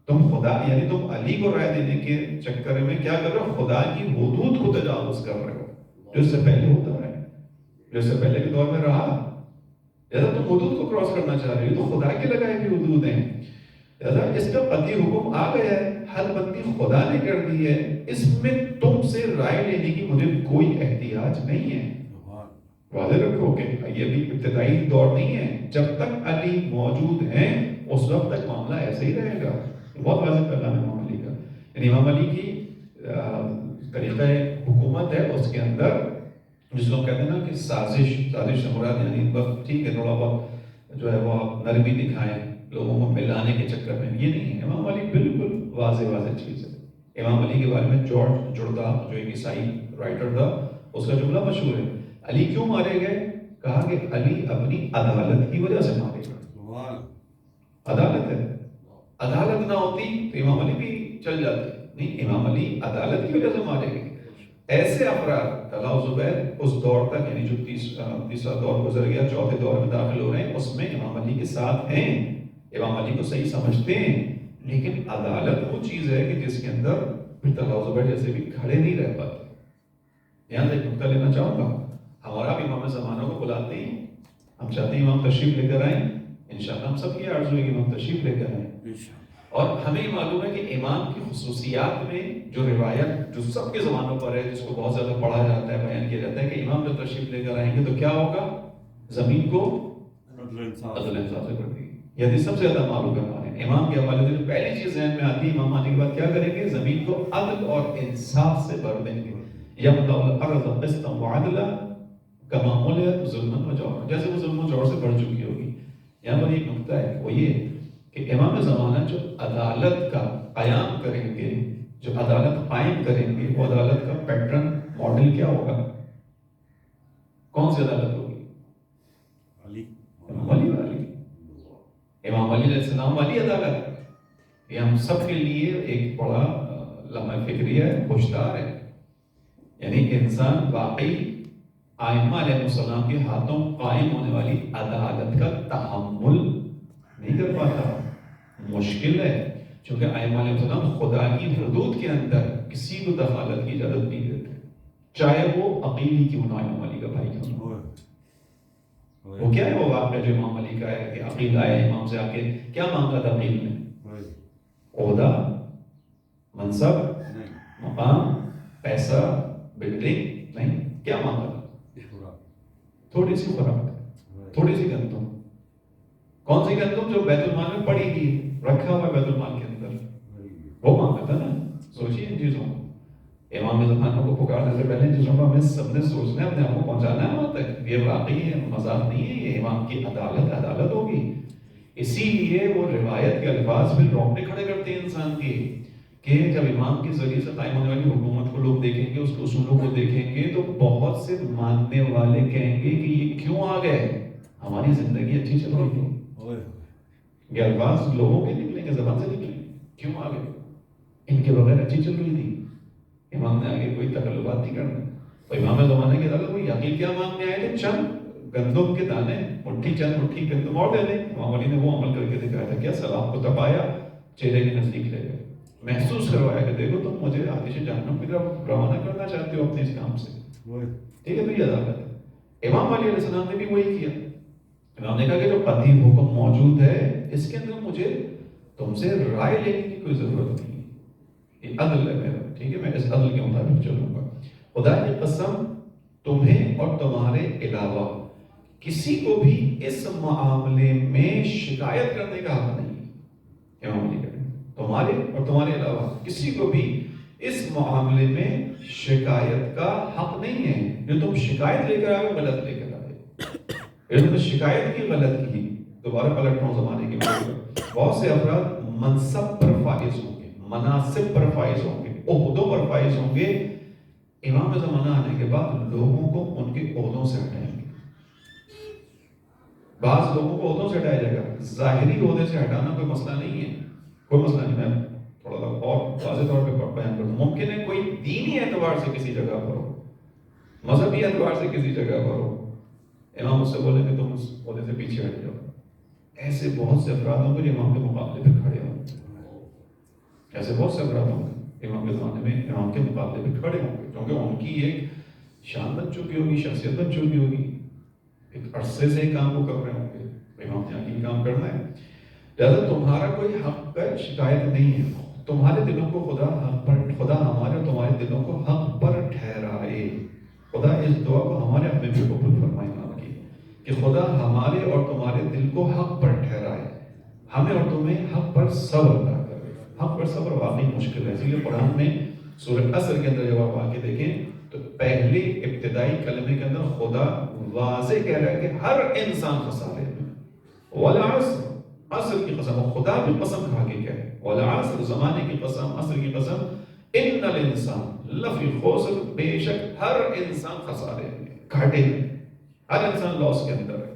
تم خدا یعنی تم علی کو رائے دینے کے چکر میں کیا کر رہے ہو؟ خدا کی حدود کو تجاوز کر رہے ہو، جو اس سے پہلے ہوتا ہے، جو اس سے پہلے کے دور میں رہا. لہذا تم حدود کو کراس کرنا چاہ رہے ہو، تو خدا کی لگائی ہوئی حدود ہیں. لہذا اس کا قطعی حکم آ گیا ہے، حد بندی خدا نے کر دی ہے، اس میں تم سے رائے لینے کی مجھے کوئی احتیاج نہیں ہے. واضح رکھو کہ یہ بھی ابتدائی دور نہیں ہے، جب تک علی موجود ہیں اس وقت تک معاملہ ایسے ہی رہے گا. بہت واضح پیغام ہے امام علی کا. یعنی امام علی کی طریقہ حکومت ہے، اس کے اندر جس لوگ کہتے ہیں نا کہ سازش سے مراد، یعنی بس ٹھیک ہے تھوڑا بہت جو ہے وہ آپ نرمی دکھائیں لوگوں کو ملانے کے چکر میں، یہ نہیں ہے. امام علی بالکل واضح چیز ہے. امام علی کے بارے میں جارج جردہ جو ایک عیسائی رائٹر تھا، اس کا جملہ مشہور ہے، علی کیوں مارے گئے؟ کہا کہ علی اپنی عدالت کی وجہ سے مارے گئے. عدالت ہے، عدالت نہ ہوتی تو امام علی بھی چل جاتے. نہیں، امام علی عدالت کی وجہ سے مارے گئے. ایسے افراد طلحہ و زبیر اس دور تک، یعنی جو تیسرا دور گزر گیا، چوتھے دور میں داخل ہو رہے ہیں، اس میں امام علی کے ساتھ ہیں، امام علی کو صحیح سمجھتے ہیں. لیکن عدالت وہ چیز ہے کہ جس کے اندر پھر طلحہ و زبیر جیسے بھی کھڑے نہیں رہ پاتے. یہاں سے ایک نکتہ لینا چاہوں گا. ہمارا بھی امام زمانوں کو بلاتے ہیں، ہم چاہتے ہیں امام تشریف لے کر آئیں. انشاءاللہ ہم سب کی آرزو ہے کہ امام تشریف لے کر آئیں. اور ہمیں معلوم ہے کہ امام کی خصوصیات میں جو روایت جو سب کے زمانوں پر ہے، جس کو بہت زیادہ پڑھا جاتا ہے، بیان کیا جاتا ہے کہ امام جب تشریف لے کر آئیں گے تو کیا ہوگا؟ زمین کو عدل انصاف سے کر دی. یہ حدیث سب سے زیادہ معلوم ہے ہمارے امام کے حوالے سے. جو پہلی چیز ذہن میں آتی ہے، امام آنے کے بعد کیا کریں گے؟ زمین کو عدل اور انصاف سے بھر دیں گے. یملأ الارض قسطا وعدلا کما ملئت ظلما وجورا، جیسے وہ ظلم و جور سے بھر چکی ہوگی. یہاں پر ایک نکتہ ہے، وہ یہ کہ امام زمانہ جو عدالت کا قیام کریں گے، جو عدالت قائم کریں گے، وہ عدالت کا پیٹرن ماڈل کیا ہوگا؟ کون سی عدالت ہوگی؟ امام علی والی، امام علی علیہ السلام والی عدالت. یہ ہم سب کے لیے ایک بڑا لمحہ فکری ہے، ہوشدار ہے. یعنی انسان واقعی ائمہ علیہ السلام کے ہاتھوں قائم ہونے والی عدالت کا تحمل نہیں کر پاتا. مشکل ہے، چونکہ ائمہ علیہ السلام خدا کی حدود کے اندر کسی کو دخالت کی اجازت نہیں دیتے، چاہے وہ عقیلی کیوں نہ امام علی کا بھائی کیوں نہ. وہ کیا ہے وہ واقعہ جو امام علی کا ہے کہ عقیل آئے امام سے آ کے کیا مانگا تھا عقیل نے؟ عہدہ، منصب، مقام، پیسہ، بلڈنگ نہیں، کیا مانگا؟ تھوڑی سی خوراک، تھوڑی سی گندم. کون سی گندم؟ جو بیت المال میں پڑی ہوئی ہے، رکھا ہوا ہے بیت المال کے اندر، وہ مانگا تھا نا. سوچیے ان چیزوں کو. امام زمانہ کو پکارنے سے پہلے ان چیزوں کو ہمیں سب نے سوچنا ہے، اپنے آپ کو پہنچانا ہے وہاں تک. یہ واقعی ہے، مذاق نہیں ہے، یہ امام کی عدالت ہوگی. اسی لیے وہ روایت کے الفاظ پھر روکنے کھڑے کرتے ہیں انسان کے، کہ جب امام کے ذریعے سے قائم ہونے والی حکومت کو لوگ دیکھیں گے، اس کے اصولوں کو دیکھیں گے، تو بہت سے ماننے والے کہیں گے کہ یہ کیوں آ گئے، ہماری زندگی اچھی چل رہی تھی. یہ الفاظ لوگوں کے نکلیں گے، زبان سے نکلیں گے، کیوں آ گئے، ان کے بغیر اچھی چل رہی تھی. امام نے آگے کوئی تکلفات نہیں کرنا. تو امام زمانے کے اندر کوئی یقین کیا مانگنے آئے تھے؟ چند گندم کے دانے، چند مٹھی گندم اور دے دیں. امام علی نے وہ عمل کر کے دکھایا تھا. کیا سلام کو تپایا، چہرے کے نزدیک لے گئے، محسوس کروایا کہ دیکھو تم مجھے آتش جہنم کی طرف روانہ کرنا چاہتے ہو اپنے اس کام سے. ٹھیک ہے، تو یہ عدالت ہے. امام علی علیہ السلام نے بھی وہی کیا. امام نے کہا کہ جو قطعی حکم موجود ہے اس کے اندر مجھے تم سے رائے لینے کی کوئی ضرورت نہیں. یہ عدل ہے میرا، ٹھیک ہے، میں اس عدل کے مطابق چلوں گا. خدا کی قسم تمہیں اور تمہارے علاوہ کسی کو بھی اس معاملے میں شکایت کرنے کا حق نہیں. امام علی کہتے ہیں تمہارے اور تمہارے علاوہ کسی کو بھی اس معاملے میں شکایت کا حق نہیں ہے. جو تم شکایت لے کر آئے غلط لے کر آئے. اگر تم نے شکایت کی غلط کی، دوبارہ پلٹ رہا ہوں زمانے کی بات. بہت سے افراد منصب پر فائز ہوں گے، مناصب پر فائز ہوں گے، عہدوں پر فائز ہوں گے. امام زمانہ آنے کے بعد لوگوں کو ان کے عہدوں سے ہٹائیں گے. بعض لوگوں کو عہدوں سے ہٹایا جائے گا. ظاہری عہدے سے ہٹانا کوئی مسئلہ نہیں ہے، کوئی مسئلہ نہیں. میں تھوڑا سا اور واضح طور پہ بیان کروں. ممکن ہے کوئی دینی اعتبار سے کسی جگہ پر ہو، مذہبی اعتبار سے کسی جگہ پر ہو، امام اس سے بولے کہ تم اس عہدے سے پیچھے ہٹ جاؤ. ایسے بہت سے افراد ہوں گے جو امام کے مقابلے پہ کھڑے ہوں گے. ایسے بہت سے افراد ہوں گے امام کے زمانے میں امام کے مقابلے پہ کھڑے ہوں گے، کیونکہ ان کی ایک شان بن چکی ہوگی، شخصیت بن چکی ہوگی، ایک عرصے سے کام کو کر رہے ہوں گے. امام نے آگے کام کرنا ہے. لہٰذا تمہارا کوئی حق پر شکایت نہیں ہے. تمہارے دلوں کو خدا ہمارے اور تمہارے دلوں کو حق پر ٹھہرائے. خدا اس دعا کو ہمارے اپنے بھی قبول فرمائے کہ خدا ہمارے اور تمہارے دل کو حق پر ٹھہرائے، ہمیں اور تمہیں حق پر صبر عطا کرے. حق پر صبر واقعی مشکل ہے. اس لیے قرآن میں سورہ عصر کے اندر جب آپ آ کے دیکھیں تو پہلے ابتدائی کلمے کے اندر خدا واضح کہہ رہا ہے کہ ہر انسان خسارے میں. والعصر، عصر کی قسم، خدا بھی قسم کھا کے کہے والعصر، زمانے کی قسم، عصر کی قسم، ان الانسان لفی خسر، بے شک ہر انسان خسارے میں، گھاٹے میں، ہر انسان لاس کے اندر ہے.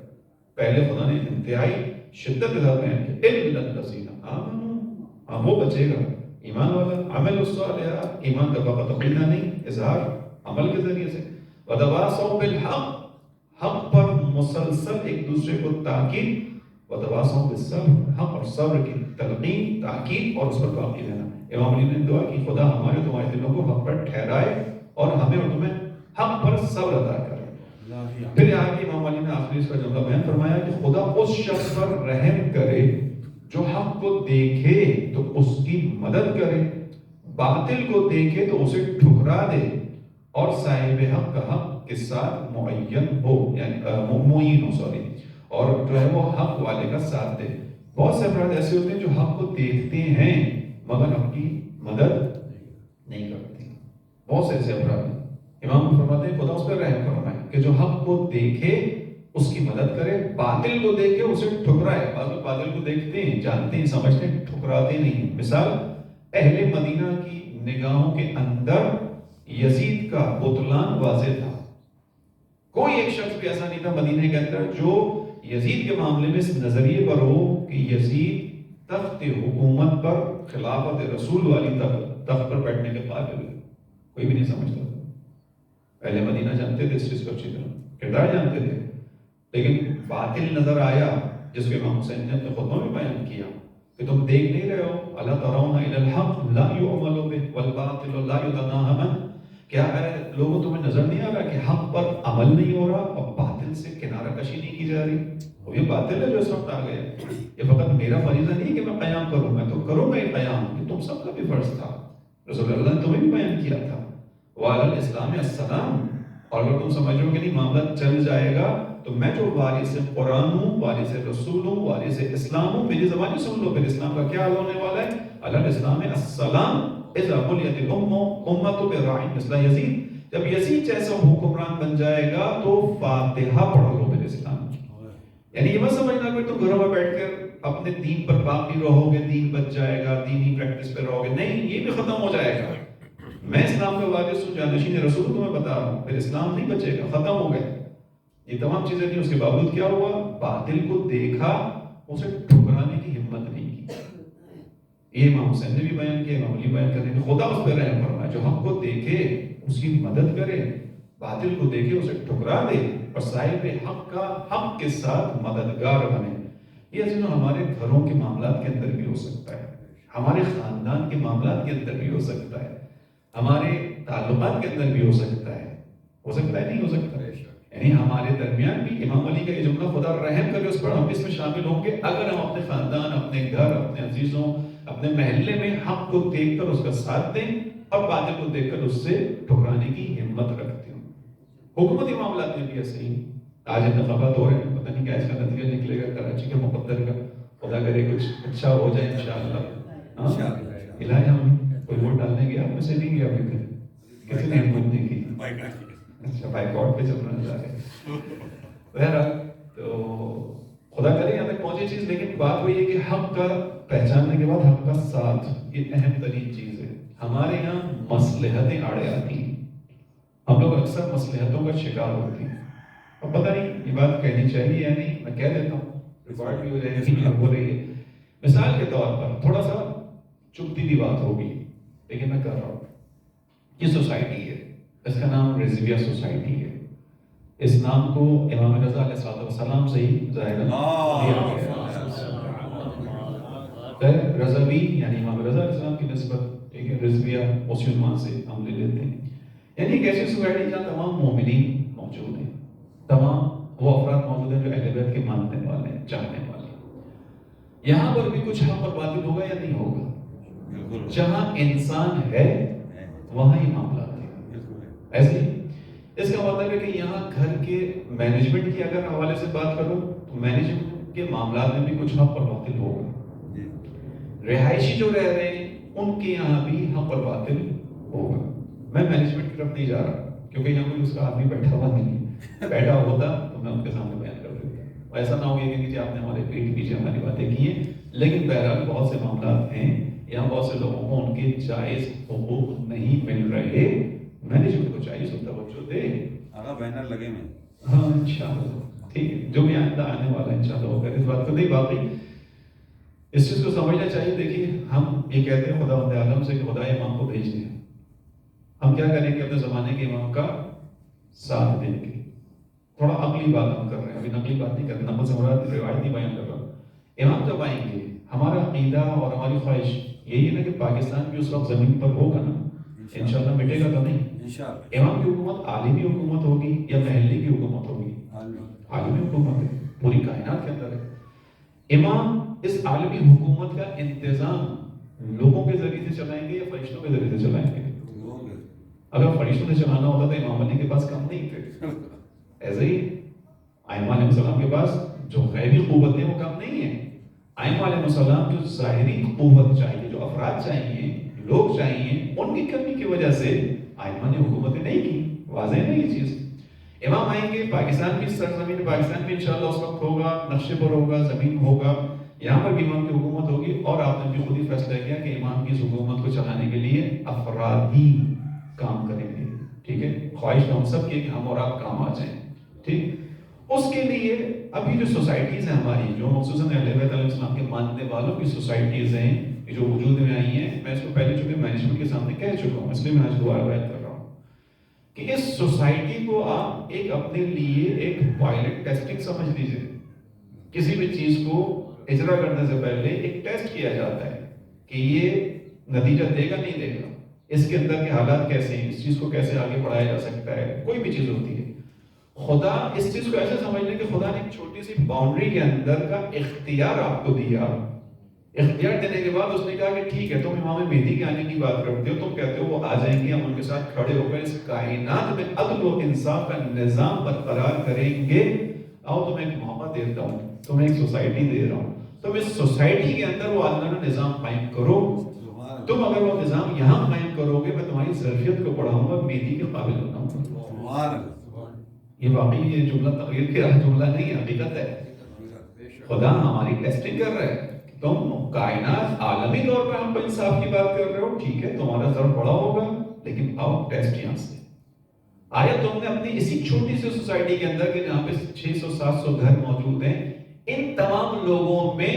پہلے خدا نے انتہائی شدت کے ساتھ بیان کیا الا الذین آمنوا، وہ بچے گا ایمان والا، عمل الصالحات، ایمان کا فقط عقیدہ نہیں، اظہار عمل کے ذریعے سے، وتواصوا بالحق، حق پر مسلسل ایک دوسرے کو تاکید، وتواصوا بالصبر، حق اور صبر کی تلقین، تاکید اور اس پر باقی رہنا. امام علی نے دعا کی خدا ہمارے تمہارے دلوں کو حق پر ٹھہرائے اور ہمیں اور تمہیں حق پر صبر عطا کرے. پھر آگے امام علی نے آخری اس کا جملہ بیان فرمایا کہ خدا اس شخص پر رحم کرے جو حق کو دیکھے تو اس کی مدد کرے، باطل کو دیکھے تو اسے ٹھکرا دے، اور صاحب حق کا حق کے ساتھ معین ہو، یعنی معین ہو، اور جو ہے وہ حق والے کا ساتھ دے. بہت سے افراد ایسے ہوتے ہیں جو حق کو دیکھتے ہیں مگر حق کی مدد نہیں کرتے. بہت سے ایسے افراد ہیں. امام فرماتے ہیں خدا اس پر رحم فرمائے کہ جو حق کو دیکھے اس کی مدد کرے، باطل کو دیکھے اسے ٹھکرائے. بعض لوگ باطل کو دیکھتے ہیں، جانتے ہیں، سمجھتے ہیں، ٹھکراتے نہیں. مثال اہل مدینہ کی نگاہوں کے اندر یزید کا بطلان واضح تھا. کوئی ایک شخص بھی ایسا نہیں تھا مدینہ کے اندر جو یزید کے معاملے میں اس نظریے پر ہو کہ یزید تخت حکومت پر، خلافت رسول والی تخت پر بیٹھنے کے قابل ہے. کوئی بھی نہیں سمجھتا. اہل مدینہ جانتے تھے اس چیز کو اچھی طرح، کردار جانتے تھے، لیکن باطل نظر آیا جس کو امام حسین نے اپنے خطبہ میں بیان کیا کہ تم دیکھ نہیں رہے ہو الا ترون الی الحق لا یعمل به والباطل لا یتناہم. کیا ہے لوگوں تمہیں نظر نہیں آ رہا کہ حق پر عمل نہیں ہو رہا اور باطل سے کنارہ کشی نہیں کی جا رہی؟ اور یہ باطل ہے جو اس وقت آ گیا. یہ فقط میرا فریضہ نہیں کہ میں قیام کروں، میں تو کروں گا یہ قیام، یہ تم سب کا بھی فرض تھا. رسول اللہ نے تمہیں بھی بیان کیا تھا. وعلی الاسلام السلام. اور اگر تم سمجھ رہے ہو کہ نہیں معاملہ چل جائے گا تو میں جو وارث قرآن ہوں، وارث رسول ہوں، وارث اسلام ہوں، میری زبانی سن لو. پھر اسلام کا کیا حال ہونے والا ہے؟ علی الاسلام السلام اذا بلیت الامت براعی مثل یزید. جب یزید جیسا حکمران بن جائے گا تو فاتحہ پڑھ لو پھر اسلام کی. یعنی یہ مت سمجھنا کہ تم گھروں میں بیٹھ کر اپنے دین پر باقی رہو گے، دین بچ جائے گا، دینی پریکٹس پہ رہو گے. نہیں، یہ بھی ختم ہو جائے گا. میں اسلام کا وارث ہوں، جانشین رسول تمہیں بتا رہا ہوں. پھر اسلام نہیں بچے گا، ختم ہو گئے. یہ تمام چیزیں تھیں، اس کے باوجود کیا ہوا؟ باطل کو دیکھا، اسے ٹھکرانے کی ہمت نہیں کی. یہ امام حسین نے بھی بیان کیا، امام علی بیان کرنے کہ خدا اس پہ رحم فرمائے، جو حق کو دیکھے اس کی مدد کرے، باطل کو دیکھے اسے ٹھکرا دے، اور صاحب حق کا حق کے ساتھ مددگار بنے. یہ عزیزوں ہمارے گھروں کے معاملات کے اندر بھی ہو سکتا ہے، ہمارے خاندان کے معاملات کے اندر بھی ہو سکتا ہے، ہمارے تعلقات کے اندر بھی ہو سکتا ہے. ہو سکتا ہے، نہیں ہو سکتا ہے. یعنی ہمارے درمیان بھی امام علی کا یہ جملہ خدا رحم کرے اس پر، ہم اس میں شامل ہوں گے اگر ہم اپنے خاندان، اپنے گھر، اپنے عزیزوں، اپنے محلے میں حق کو دیکھ کر اس کا ساتھ دیں اور باطل کو دیکھ کر اس سے ٹھکرانے کی ہمت رکھتے ہوں. حکومتی معاملات میں بھی ایسے ہی. آج انتخابات ہو رہے ہیں، پتہ نہیں کیا اس کا نتیجہ نکلے گا کراچی کے مقدر کا. خدا کرے کچھ اچھا ہو جائے انشاءاللہ. الہی ہم کوئی ووٹ ڈالنے گیا، آپ میں سے نہیں گیا ابھی تک، کسی نے ہمت نہیں کی. اچھا بائی کارڈ پہ چلنا جا رہے. بہرحال تو خدا کرے یہاں تک پہنچے چیز. لیکن بات وہی ہے کہ حق کا پہچاننے کے بعد حق کا ساتھ، یہ اہم ترین چیز ہے. ہمارے یہاں مصلحتیں آڑے آتی ہیں، ہم لوگ اکثر مصلحتوں کا شکار ہوتے ہیں. اب پتہ نہیں یہ بات کہنی چاہیے یا نہیں، میں کہہ دیتا ہوں، ریکارڈ بھی ہو جائے گی، ہو رہی ہے. مثال کے طور پر تھوڑا سا چبھتی بھی بات ہوگی لیکن میں کر رہا ہوں. یہ سوسائٹی ہے، اس کا نام رضویہ سوسائٹی ہے. اس نام کو امام رضا علیہ السلام سے ہی ظاہر دیا گیا. رضوی یعنی امام رضا علیہ السلام کی نسبت، ٹھیک ہے. رضویہ اسی عنوان سے ہم لے لیتے ہیں. یعنی ایک ایسی سوسائٹی جہاں تمام مومنین موجود ہیں، تمام وہ افراد موجود ہیں جو اہل بیت کے ماننے والے ہیں، چاہنے والے ہیں. یہاں پر بھی کچھ حق اور باطل ہوگا یا نہیں ہوگا؟ جہاں انسان ہے وہاں ہی معاملات ہیں. ایسے ہی اس کا مطلب ہے کہ یہاں گھر کے مینجمنٹ کی اگر حوالے سے بات کروں تو مینجمنٹ کے معاملات میں بھی کچھ حق اور باطل ہوگا. رہائشی جو رہ رہے ہیں ان کے یہاں بھی حق اور باطل ہوگا. میں مینجمنٹ کی طرف نہیں جا رہا کیونکہ یہاں کوئی اس کا آدمی بیٹھا ہوا نہیں ہے. بیٹھا ہوتا تو میں ان کے سامنے بیان کر دیتا. ایسا نہ ہو کہ جی آپ نے ہمارے پیٹ پیچھے ہماری باتیں کی ہیں. لیکن بہرحال بہت سے معاملات ہیں یہاں بہت سے لوگوں کو ان کے جائز حقوق نہیں مل رہے. مینجمنٹ کو چاہیے سب توجہ دے. آگا بینر لگے میں. ہاں انشاءاللہ ٹھیک ہے، جو بھی آئندہ آنے والا ہے انشاءاللہ ہوگا. اس بات کو نہیں، باقی اس چیز کو سمجھنا چاہیے. دیکھیے ہم یہ کہتے ہیں خدا بند عالم سے کہ خدا امام کو بھیج دیں. ہم کیا کریں گے؟ اپنے زمانے کے امام کا ساتھ دیں گے. تھوڑا عقلی بات ہم کر رہے ہیں، ابھی نقلی بات نہیں کر رہے. نقل سے مراد روایتی بیان کر رہا ہوں. امام جب آئیں گے ہمارا عقیدہ اور ہماری خواہش یہی ہے نا کہ پاکستان بھی اس وقت زمین پر ہوگا نا، انشاءاللہ مٹے گا تو نہیں. امام کی حکومت عالمی حکومت ہوگی یا محلی کی حکومت ہوگی؟ عالمی حکومت ہے، پوری کائنات کے اندر ہے. امام اس عالمی حکومت کا انتظام لوگوں کے ذریعے سے چلائیں گے یا فرشتوں کے ذریعے سے چلائیں گے؟ اگر فرشتوں سے چلانا ہوتا تو امام علی کے پاس کم نہیں تھے. ایسے ہی ائمہ علیہ السلام کے پاس جو غیبی قوتیں وہ کم نہیں ہیں. ائمہ علیہ السلام جو ظاہری قوت چاہیے، جو افراد چاہیے، لوگ چاہیے، ان کی کمی کی وجہ سے ائمہ نے حکومتیں نہیں کی. واضح ہے یہ چیز. امام آئیں گے، پاکستان کی سرزمین پاکستان بھی انشاءاللہ اس وقت ہوگا، نقشے پر ہوگا، زمین ہوگا، یہاں پر بھی امام کی حکومت ہوگی. اور آپ نے بھی خود ہی فیصلہ کیا کہ امام کی اس حکومت کو چلانے کے لیے افراد ہی کام کریں گے. ٹھیک ہے، خواہش ہم سب کی کہ ہم اور آپ کام آ جائیں. ٹھیک، اس کے لیے ابھی جو سوسائٹیز ہیں ہماری، جو مخصوصاً اہل بیت علیہ السلام کے ماننے والوں کی سوسائٹیز ہیں جو وجود میں آئی ہیں، میں اس کو پہلے چونکہ مینجمنٹ کے سامنے کہہ چکا ہوں، اس لیے میں آج دوبارہ بیان کر رہا ہوں کہ اس سوسائٹی کو آپ ایک اپنے لیے ایک پائلٹ ٹیسٹنگ سمجھ لیجیے. کسی بھی چیز کو اجرا کرنے سے پہلے ایک ٹیسٹ کیا جاتا ہے کہ یہ نتیجہ دے گا نہیں دے گا، اس کے اندر کے حالات کیسے ہیں، اس چیز کو کیسے آگے بڑھایا جا سکتا ہے. کوئی بھی چیز ہوتی ہے، خدا اس چیز کو ایسے سمجھ لیں کہ خدا نے ایک چھوٹی سی باؤنڈری کے اندر کا اختیار آپ کو دیا. اختیار دینے کے بعد اس نے کہا کہ ٹھیک ہے، تم امام مہدی کے آنے کی بات کرتے ہو، تم کہتے ہو وہ آ جائیں گے، ہم ان کے ساتھ کھڑے ہو کر اس کائنات میں عدل و انصاف کا نظام برقرار کریں گے، آؤ تمہیں ایک موقع دیتا ہوں، تمہیں ایک سوسائٹی دے رہا ہوں، تم اس سوسائٹی کے اندر وہ عادلانہ نظام قائم کرو، تم اگر وہ نظام یہاں قائم کرو گے، میں تمہاری ظرفیت کو بڑھاؤں گا، مہدی کے قابل بناؤں گا۔ یہ واقعی یہ جملہ تقریر کا جملہ نہیں ہے، حقیقت ہے۔ خدا ہماری ٹیسٹنگ کر رہا ہے، تم کائنات عالمی طور پر ہم کو انصاف کی بات کر رہے ہو، ٹھیک ہے تمہارا ضرور بڑا ہوگا، لیکن آؤ ٹیسٹ یہاں سے، آیا تم نے اپنی اسی چھوٹی سی سوسائٹی کے اندر کہ جہاں پہ 600-700 گھر موجود ہیں، ان تمام لوگوں میں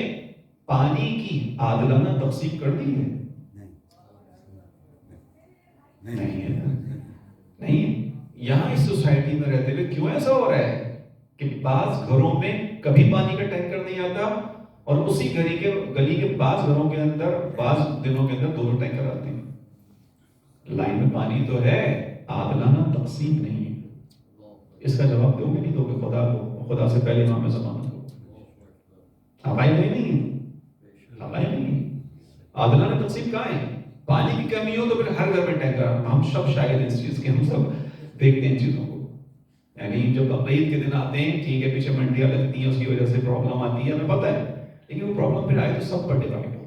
پانی کی عادلانہ تقسیم کر دی ہے؟ نہیں۔ یہاں اس سوسائٹی میں رہتے ہوئے کیوں ایسا ہو رہا ہے کہ بعض گھروں میں کبھی پانی کا ٹینکر نہیں آتا، اور اسی گلی کے بعض گھروں کے اندر بعض دنوں کے اندر 2 ٹینکر آتے ہیں؟ لائن میں پانی تو ہے، عادلانہ تقسیم نہیں ہے۔ اس کا جواب دو گے نہیں دو گے خدا کو، خدا سے پہلے امام زمانہ کو؟ آبائی نہیں ہے، آبائی نہیں ہے۔ عادلانہ تقسیم کہاں ہے؟ پانی کی کمی ہو تو پھر ہر گھر میں ٹینکر، ہم سب شاید اس چیز کے، ہم سب دیکھتے ہیں ان چیزوں کو، یعنی جب بقرعید کے دن آتے ہیں ٹھیک ہے، پیچھے منڈیاں لگتی ہیں، اس کی وجہ سے پرابلم آتی ہے، ہمیں پتہ ہے، لیکن وہ پرابلم پھر آئے تو سب پر ڈیپینڈ ہو۔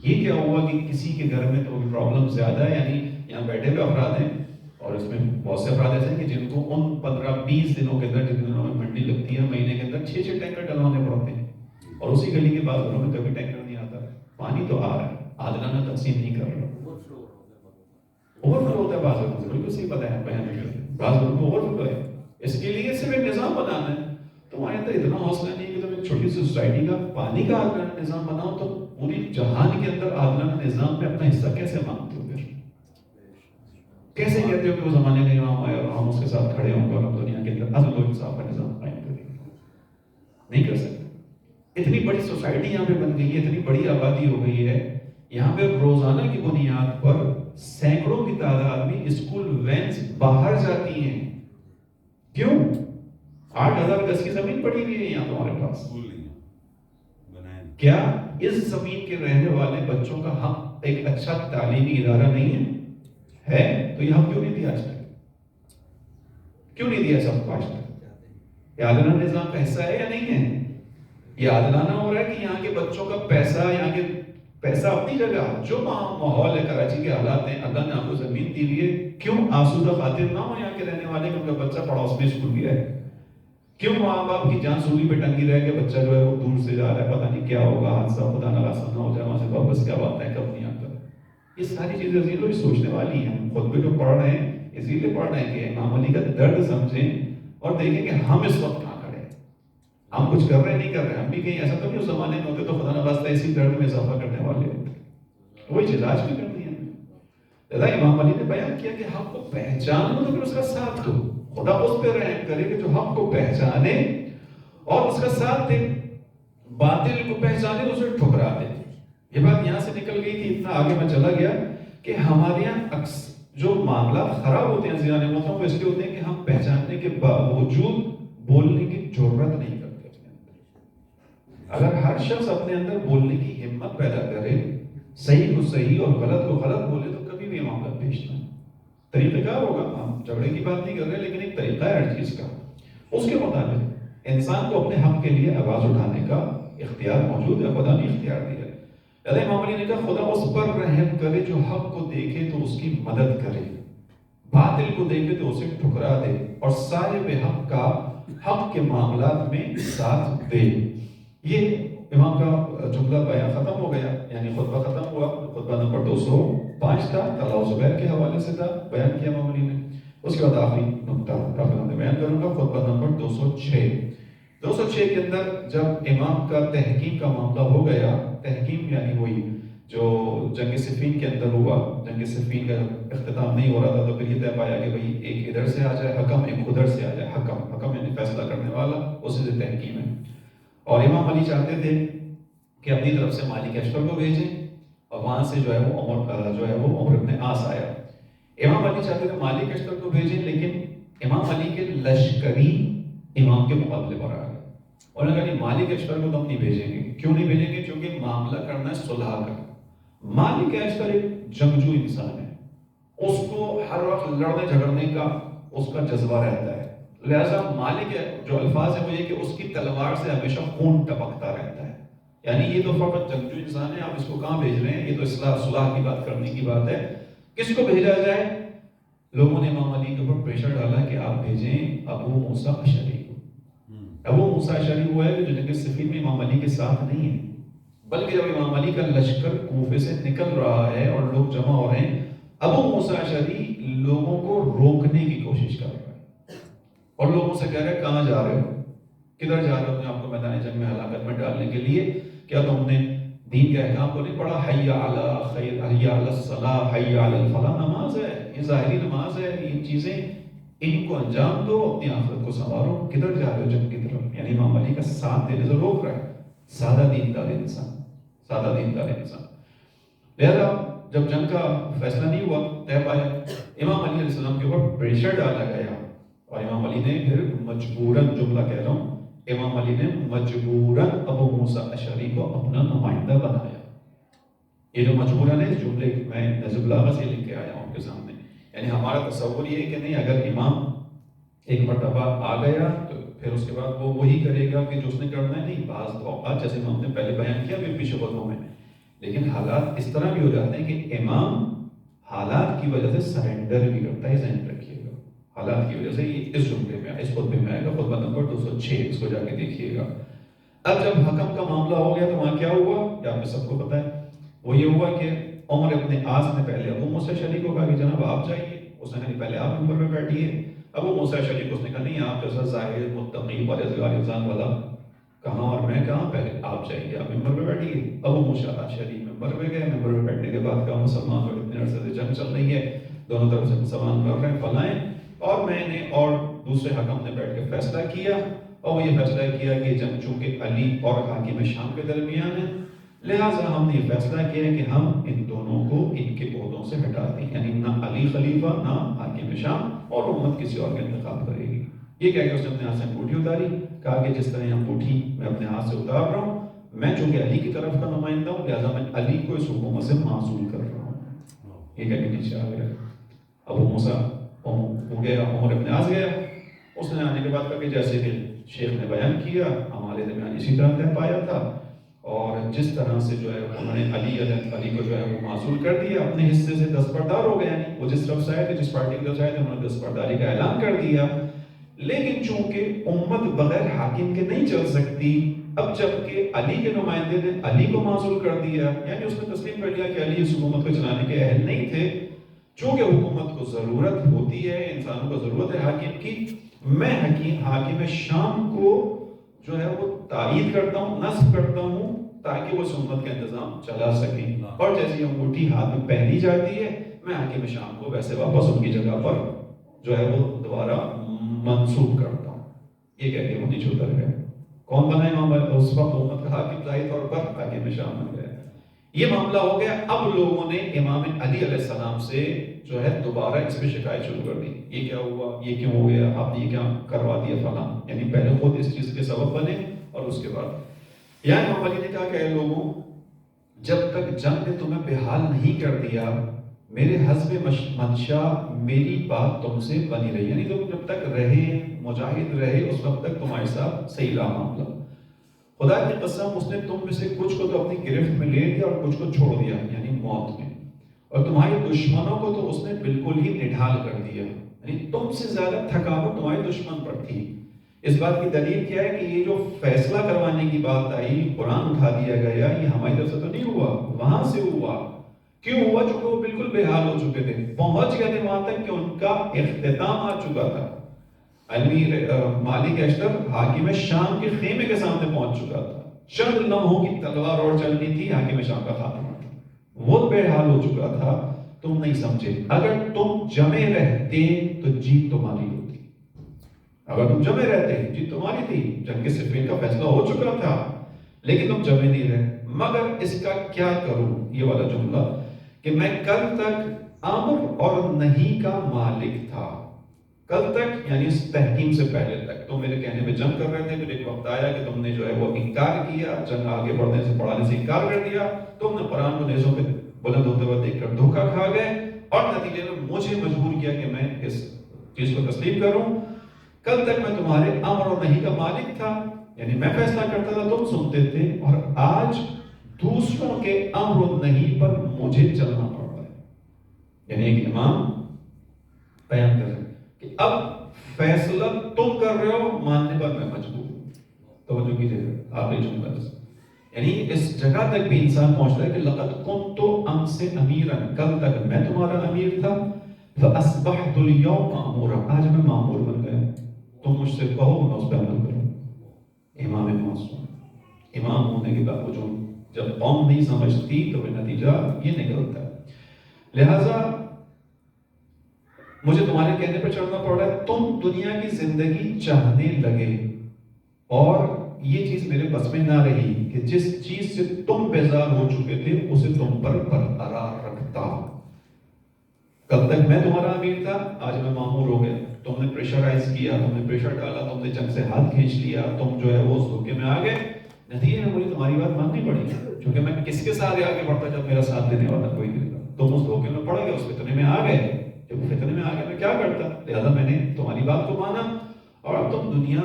یہ کیا ہوا کہ کسی کے گھر میں تو پرابلم زیادہ ہے، یعنی یہاں بیٹھے ہوئے افراد ہیں، اور اس میں بہت سے افراد ایسے ہیں کہ جن کو ان 15-20 دنوں کے اندر، جن دنوں میں منڈی لگتی ہے، مہینے کے اندر 6 ٹینکر ڈلوانے پڑتے ہیں، اور اسی گلی کے بعد گھروں میں کبھی ٹینکر نہیں آتا، پانی تو آ رہا ہے، عادلانہ تقسیم نہیں کر رہا۔ اوور فلو ہوتا ہے بعض گھروں میں، بالکل صحیح پتہ ہے بیان کیا، بعض گھروں میں اوور فلو ہے، اس کے لیے صرف ایک نظام بنانا ہے۔ تمہارے اندر اتنا حوصلہ نہیں کہ تم ایک چھوٹی سی سوسائٹی کا پانی کا عادلانہ نظام بناؤ، تو پوری جہان کے اندر عادلانہ نظام میں اپنا حصہ کیسے مانگتے ہو؟ پھر کیسے کہتے ہو کہ وہ زمانے میں امام آیا اور ہم اس کے ساتھ کھڑے ہوں گے اور ہم دنیا کے اندر عدل و انصاف کا نظام قائم کریں گے؟ نہیں کر سکتے۔ اتنی بڑی سوسائٹی یہاں پہ بن گئی ہے، اتنی بڑی آبادی ہو گئی ہے، یہاں پہ روزانہ کی بنیاد پر سینکڑوں کی تعداد میں اسکول وینز باہر جاتی ہیں۔ کیوں؟ 8,000 گز کی زمین پڑی ہوئی ہے یہاں تمہارے پاس، کیا اس زمین کے رہنے والے بچوں کا حق ایک اچھا تعلیمی ادارہ نہیں ہے؟ تو یہ حق کیوں نہیں دیا آج تک؟ کیوں نہیں دیا سب کو آج تک؟ یہ عادلانہ نظام کا حصہ ہے یا نہیں ہے؟ یہ عادلانہ ہو رہا ہے کہ یہاں کے بچوں کا پیسہ، یہاں کے پیسہ اپنی جگہ، جو ماحول ہے کراچی کے حالات ہیں، اللہ نے آپ کو زمین دی ہوئی ہے، کیوں آسودہ خاطر نہ ہو یہاں کے رہنے والے کہ ان کا بچہ پڑوس میں اسکول گیا ہے؟ کیوں ماں باپ کی جان سولی پہ ٹنگی رہ کے بچہ جو ہے وہ دور سے جا رہا ہے، پتہ نہیں کیا ہوگا، حادثہ خدا نہ خاصہ نہ ہو جائے، وہاں سے واپس کیا بات ہے، کب نہیں آتا؟ یہ ساری چیزیں عزیزوں یہ سوچنے والی ہیں۔ ہم خود بھی جو پڑھ رہے ہیں اسی لیے پڑھ رہے ہیں کہ امام علی کا درد سمجھیں اور دیکھیں کہ ہم اس وقت کہاں کھڑے ہیں، ہم کچھ کر رہے ہیں نہیں کر رہے ہیں، ہم بھی کہیں ایسا تو نہیں اس زمانے میں ہوتے تو خدا نہ خاصہ اسی درد میں اضافہ کرنے والے ہوتے، وہی چیز آج بھی کرنی ہے۔ لہذا امام علی نے بیان کیا کہ حق کو پہچانو تو پھر اس کا ساتھ دو، خدا اس پہ رحم کرے کہ جو حق کو پہچانے اور اس کا ساتھ دے، باطل کو پہچانے تو اسے ٹھکرا دے۔ یہ بات یہاں سے نکل گئی تھی، اتنا آگے میں چلا گیا کہ ہمارے یہاں جو معاملات خراب ہوتے ہیں زیادہ محترم، وہ اس لیے ہوتے ہیں کہ ہم پہچاننے کے باوجود بولنے کی ضرورت نہیں کرتے اپنے اندر۔ اگر ہر شخص اپنے اندر بولنے کی ہمت پیدا کرے، صحیح کو صحیح اور غلط کو غلط بولے، تو کبھی بھی معاملہ پیش نہ۔ طریقہ کار ہوگا، ہم جھگڑے کی بات نہیں کر رہے، لیکن ایک طریقہ ہے ہر چیز کا، اس کے مطابق انسان کو اپنے حق کے لیے آواز اٹھانے کا اختیار موجود ہے، خدا نے اختیار دیا ہے۔ امام علی نے کہا خدا اس پر رحم کرے جو حق کو دیکھے تو اس کی مدد کرے، باطل کو دیکھے تو اسے ٹھکرا دے، اور صاحب حق کا حق کے معاملات میں ساتھ دے۔ یہ امام کا جملہ بیان ختم ہو گیا، یعنی خطبہ ختم ہوا۔ خطبہ نمبر 205 تھا، طلحہ و زبیر کے حوالے سے تھا، بیان کیا امام علی نے۔ اس کے بعد آخری نقطہ میں بیان کروں گا، خطبہ نمبر 206 کے اندر جب امام کا تحکیم کا معاملہ ہو گیا، تحکیم یعنی وہی جو جنگ صفین کے اندر ہوا، جنگ صفین کا اختتام نہیں ہو رہا تھا، تو پھر یہ طے پایا کہ بھئی ایک ادھر سے آ جائے حکم، ایک ادھر سے آ جائے حکم، حکم یعنی فیصلہ کرنے والا، اسی سے تحکیم ہے۔ اور امام علی چاہتے تھے کہ اپنی طرف سے مالک اشتر کو بھیجیں، اور وہاں سے جو ہے وہ عمر ابن عاص آیا۔ امام علی چاہتے تھے مالک اشتر کو بھیجیں، لیکن امام علی کے لشکری امام کے مقابلے پر آ گئے، انہوں نے کہا کہ مالک اشتر کو تو ہم نہیں بھیجیں گے. کیوں نہیں بھیجیں گے؟ کیونکہ معاملہ کرنا ہے صلح کا. مالک اشتر ایک جنگجو انسان ہے، اس کو ہر وقت لڑنے جھگڑنے کا اس کا جذبہ رہتا ہے. لہذا مالک جو الفاظ ہے وہ یہ کہ اس کی تلوار سے ہمیشہ خون ٹپکتا رہتا ہے. یعنی یہ تو فقط جنگجو انسان ہے، آپ اس کو کہاں بھیج رہے ہیں؟ یہ تو اصلاح صلح کی بات کرنے کی بات ہے. کس کو بھیجا جائے؟ لوگوں نے امام علی کے اوپر پریشر ڈالا کہ آپ بھیجیں ابو موسیٰ اشعری کو. ابو موسیٰ اشعری وہ ہے جو جنگ صفین میں امام علی کے ساتھ نہیں ہے، بلکہ جب امام علی کا لشکر کوفے سے نکل رہا ہے اور لوگ جمع ہو رہے ہیں، ابو موسیٰ اشعری لوگوں کو روکنے کی کوشش کر رہا ہے اور لوگوں سے کہہ رہے ہیں کہاں جا رہے ہو، کدھر جا رہے ہو؟ اپنے آپ کو میدان جنگ میں ہلاکت میں ڈالنے کے لیے. کیا تم نے دین کے احکام کو نہیں پڑھا؟ حی علی خیر، حی علی الصلاح، حی علی الفلاح. نماز ہے، یہ ظاہری نماز ہے. یہ چیزیں ان کو انجام دو، اپنی آخرت کو سنوارو. کدھر جا رہے ہو جنگ کی طرف؟ یعنی امام علی کا ساتھ دینے سے روک رہا ہے. سادہ دیندار انسان، سادہ دیندار انسان. لہذا جب جنگ کا فیصلہ نہیں ہوا، طے پایا، امام علی علیہ السلام کے اوپر پریشر ڈالا گیا اور امام علی نے پھر مجبوراً، جملہ کہہ رہا ہوں، امام علی نے مجبوراً ابو موسیٰ اشعری کو اپنا نمائندہ بنایا. یہ جو مجبوراً ہے، اس جملے میں نظم البلاغہ سے لکھ کے آیا ہوں کے سامنے. یعنی ہمارا تصور یہ ہے کہ نہیں، اگر امام ایک مرتبہ آ گیا تو پھر اس کے بعد وہ وہی کرے گا کہ جو اس نے کرنا ہے. نہیں، بعض اوقات جیسے ہم نے پہلے بیان کیا بھی پیچھے خطبوں میں، لیکن حالات اس طرح بھی ہو جاتے ہیں کہ امام حالات کی وجہ سے سرنڈر بھی کرتا ہے. ذہن رکھیے گا، حالات کی وجہ سے. یہ اس جملے میں، اس خطبے میں آئے گا، خطبہ نمبر 206، اس کو جا کے دیکھیے گا. اب جب حکم کا معاملہ ہو گیا تو وہاں کیا ہوا یہ آپ کو سب کو پتہ ہے. وہ یہ ہوا کہ عمر ابن عاص نے پہلے ابو موسیٰ اشعری کو کہا کہ جناب آپ جائیے. اس نے کہا پہلے آپ ممبر میں بیٹھیے. ابو موسیٰ اشعری کو اس نے کہا نہیں، آپ جیسا زاہد متقی پرہیزگار انسان والا کہاں اور میں کہاں، پہلے آپ جائیے، آپ ممبر میں بیٹھیے. ابو موسیٰ اشعری ممبر میں گئے. ممبر میں بیٹھنے کے بعد کہا مسلمان لوگ اتنے عرصے سے جنگ چل رہی ہے، دونوں طرف سے مسلمان لڑ رہے ہیں، فلائیں، اور میں نے اور دوسرے حکم نے بیٹھ کے فیصلہ کیا، اور وہ یہ فیصلہ کیا کہ جنگ چونکہ علی اور حاکم شام کے درمیان ہے، لہٰذا ہم نے یہ فیصلہ کیا ہے کہ ہم ان دونوں کو ان کے عہدوں سے ہٹا دیں. یعنی نہ علی خلیفہ نہ حاکم شام، اور امت کسی اور کا انتخاب کرے گی. یہ کہہ کے اس نے اپنے ہاتھ سے انگوٹھی اتاری. کہا کہ جس طرح یہ انگوٹھی میں اپنے ہاتھ سے اتار رہا ہوں، میں چونکہ علی کی طرف کا نمائندہ ہوں، لہٰذا میں علی کو اس حکومت سے معزول کر رہا ہوں. یہ کہہ کے نیچے آ گیا. ابو موسیٰ ہو گیا، عمر ابن عاص گیا. اس نے آنے کے بعد کہا کہ جیسے کہ شیخ نے بیان کیا، ہمارے درمیان اسی طرح طے پایا تھا، اور جس طرح سے جو ہے انہوں نے علی کو جو ہے وہ معزول کر دیا، اپنے حصے سے دستبردار ہو گئے. یعنی وہ جس طرف سے آئے تھے، جس پارٹی کی طرف سے آئے تھے، انہوں نے دستبرداری کا اعلان کر دیا. لیکن چونکہ امت بغیر حاکم کے نہیں چل سکتی، اب جبکہ علی کے نمائندے نے علی کو معزول کر دیا، یعنی اس نے تسلیم کر لیا کہ علی اس حکومت کو چلانے کے اہل نہیں تھے. چونکہ حکومت کو ضرورت ہوتی ہے، انسانوں کو ضرورت ہے حاکم کی، میں حاکم شام کو جو ہے وہ تائید کرتا ہوں، نصب کرتا ہوں، تاکہ وہ امت کا انتظام چلا سکیں. اور جیسی انگوٹھی ہاتھ میں پہنی جاتی ہے، میں حاکم شام کو ویسے واپس ان کی جگہ پر جو ہے وہ دوبارہ منسوخ کرتا ہوں. یہ کہہ کے وہ نیچے اتر گئے. کون بنا امام اس وقت امت کا حاکم؟ ظاہر طور پر حاکم شام بن گئے. یہ معاملہ ہو گیا. اب لوگوں نے امام علی علیہ السلام سے جو ہے دوبارہ اس پہ شکایت شروع کر دی. یہ کیا ہوا، یہ کیوں ہو گیا، آپ نے یہ کیا کروا دیا فلاں. یعنی پہلے خود اس چیز کے سبب بنے اور اس کے بعد یہاں امام علی نے کہا کہ اے لوگوں، جب تک جنگ نے تمہیں بحال نہیں کر دیا، میرے حسب منشا میری بات تم سے بنی رہی. یعنی تم جب تک رہے، مجاہد رہے، اس وقت تک تمہارے ساتھ صحیح رہا معاملہ. خدا کی قسم اس نے تم میں سے کچھ کو تو اپنی گرفت میں لے لیا اور کچھ کو چھوڑ دیا، یعنی موت میں. اور تمہارے دشمنوں کو تو اس نے بالکل ہی نڈھال کر دیا. یعنی تم سے زیادہ تھکاوٹ تمہارے دشمن پر تھی. اس بات کی دلیل کیا ہے کہ یہ جو فیصلہ کروانے کی بات آئی، قرآن اٹھا دیا گیا، یہ ہماری طرف سے تو نہیں ہوا، وہاں سے ہوا. کیوں ہوا؟ چونکہ وہ بالکل بے حال ہو چکے تھے، پہنچ گئے تھے وہاں تک کہ ان کا اختتام آ چکا تھا. مالک اشتر حاکم شام کے خیمے کے سامنے پہنچ چکا تھا. چند لمحوں کی تلوار اور چلنی تھی، حاکم شام کا خاتمہ تھا. وہ بے حال ہو چکا تھا. تم نہیں سمجھے. اگر تم جمے رہتے تو جیت تمہاری ہوتی. اگر تم جمے رہتے جیت تمہاری تھی. جنگ صفین کا فیصلہ ہو چکا تھا، لیکن تم جمے نہیں رہے. مگر اس کا کیا کروں، یہ والا جملہ کہ میں کل تک امر اور نہیں کا مالک تھا. کل تک یعنی اس تحکیم سے پہلے تک تم میرے کہنے پہ جنگ کر رہے تھے، پھر ایک وقت آیا کہ تم نے جو ہے وہ انکار کیا، جنگ آگے بڑھنے سے پڑھانے سے انکار کر دیا، تم نے قرآن کو نیزوں پہ بلند ہوتے ہوئے دیکھ کر دھوکہ کھا گئے اور نتیجے میں مجھے مجبور کیا کہ میں اس چیز کو تسلیم کروں۔ کل تک میں تمہارے امر اور نہیں کا مالک تھا، یعنی میں فیصلہ کرتا تھا تم سنتے تھے، اور آج دوسروں کے امر اور نہیں پر مجھے چلنا پڑ رہا ہے۔ یعنی ایک امام بیان کر رہے ہیں کہ اب فیصلہ تم کر رہے ہو، ماننے پر میں مجبور ہوں۔ توجہ کیجیے گا آپ نے جملہ، یعنی اس جگہ تک بھی انسان پہنچتا ہے کہ لقد کنت امس امیرا، کل تک میں تمہارا امیر تھا، فاصبحت اليوم مامورا، آج میں مامور بن گیا، تم مجھ سے کہو میں اس پہ عمل کروں۔ امام معصوم، امام ہونے کے باوجود جب قوم نہیں سمجھتی تو پھر نتیجہ یہ نکلتا ہے۔ لہذا مجھے تمہارے کہنے پہ چڑھنا پڑ رہا ہے، تم دنیا کی زندگی چاہنے لگے اور یہ چیز میرے بس میں نہ رہی کہ جس چیز سے تم بیزار ہو چکے تھے اسے تم پر برقرار رکھتا۔ کل تک میں تمہارا امیر تھا، آج میں مامور ہو گیا، تم نے پریشرائز کیا، تم نے پریشر ڈالا، تم نے جنگ سے ہاتھ کھینچ لیا، تم جو ہے وہ اس دھوکے میں آ گئے، نتیجے میں مجھے تمہاری بات ماننی پڑی، کیونکہ میں کس کے ساتھ آگے بڑھتا جب میرا ساتھ دینے والا کوئی نہیں تھا۔ تم اس دھوکے میں پڑ گئے، اس فتنے میں آ گئے، جب فتنے میں آ گئے میں کیا کرتا، لہذا میں نے تمہاری بات کو مانا اور اب تم دنیا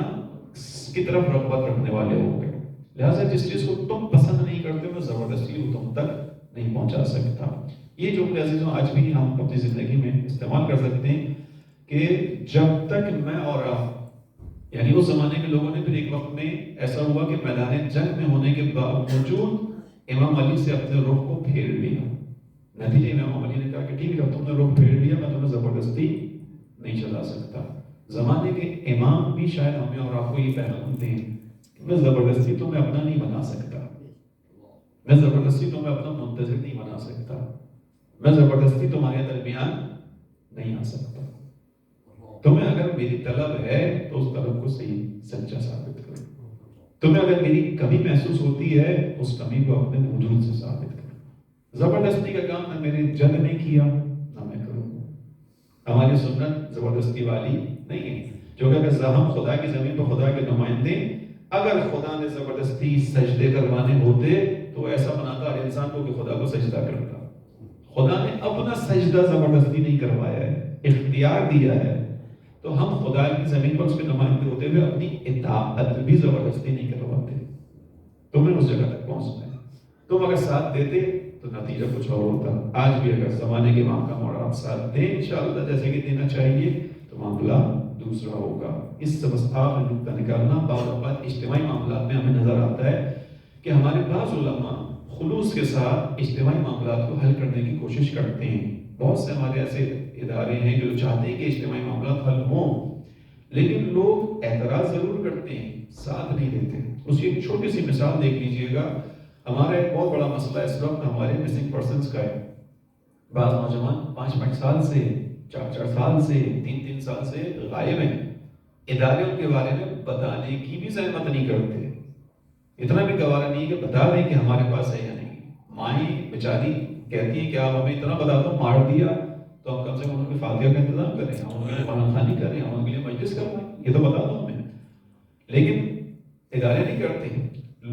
کی طرف رغبت رکھنے والے ہو گئے، لہذا جس چیز کو تم پسند نہیں کرتے میں زبردستی وہ تم تک نہیں پہنچا سکتا۔ یہ جملے عزیزوں آج بھی ہم اپنی زندگی میں استعمال کر سکتے ہیں کہ جب تک میں اور آپ، یعنی اس زمانے کے لوگوں نے پھر ایک وقت میں ایسا ہوا کہ میدان جنگ میں ہونے کے باوجود امام علی سے اپنے رخ کو پھیر لیا۔ نتیجے میں امام علی نے کہا کہ ٹھیک ہے، جب تم نے رخ پھیر لیا میں تمہیں زبردستی نہیں چلا سکتا۔ زمانے کے امام بھی شاید ہمیں اور آپ کو یہ پیغام دیں کہ میں زبردستی تمہیں اپنا نہیں بنا سکتا، میں زبردستی تمہیں اپنا منتظر نہیں بنا سکتا، میں زبردستی تمہارے درمیان نہیں آ سکتا۔ تمہیں اگر میری طلب ہے تو اس طلب کو صحیح سچا ثابت کرو، تمہیں اگر میری کمی محسوس ہوتی ہے اس کمی کو اپنے وجود سے ثابت کرو۔ زبردستی کا کام نہ میرے جد نے کیا نہ میں کروں۔ ہماری سنت زبردستی والی نہیں ہے، جو کہ اگر ہم خدا کی زمین پر خدا کے نمائندے، اگر خدا نے زبردستی سجدے کروانے ہوتے تو ایسا بناتا ہر انسان کو کہ خدا کو سجدہ کرتا۔ خدا نے اپنا سجدہ زبردستی نہیں کروایا ہے، اختیار دیا ہے، تو ہم خدا کی زمین پر اس کے نمائندے ہوتے ہوئے اپنی اطاعت بھی زبردستی نہیں کرواتے۔ تمہیں اس جگہ تک پہنچنا ہے، تم اگر ساتھ دیتے تو نتیجہ کچھ اور ہوتا۔ آج بھی اگر زمانے کے امام کا اور آپ ساتھ دیں انشاءاللہ جیسے کہ دینا چاہیے تو معاملہ دوسرا ہوگا۔ اس سے بس آخر نکتہ نکالنا، بعض اوقات اجتماعی معاملات میں ہمیں نظر آتا ہے کہ ہمارے بعض علماء خلوص کے ساتھ اجتماعی معاملات کو حل کرنے کی کوشش کرتے ہیں۔ بہت سے ہمارے ایسے ادارے ہیں جو چاہتے ہیں کہ اجتماعی معاملات حل ہوں، لیکن لوگ اعتراض ضرور کرتے ہیں، ساتھ نہیں دیتے۔ اس کی ایک چھوٹی سی مثال دیکھ لیجئے گا، ہمارا ایک بہت بڑا مسئلہ اس وقت ہمارے مسنگ پرسنز کا ہے۔ بعض نوجوان 5 سال سے، 4 سال سے، 3 سال سے غائب ہیں، ادارے ان کے بارے میں بتانے کی بھی زحمت نہیں کرتے، اتنا بھی گوارا نہیں کہ بتا دیں کہ ہمارے پاس ہے یا نہیں۔ مائیں بیچاری کہتی ہیں کہ آپ ہمیں اتنا بتا دو، مار دیا تو ہم کم سے کم ان کے فاتحہ کا انتظام کریں، ہم ان کے لیے قرآن خوانی کریں، ہم ان کے لیے مجلس کروائیں، یہ تو بتا دو ہمیں۔ لیکن ادارے نہیں کرتے،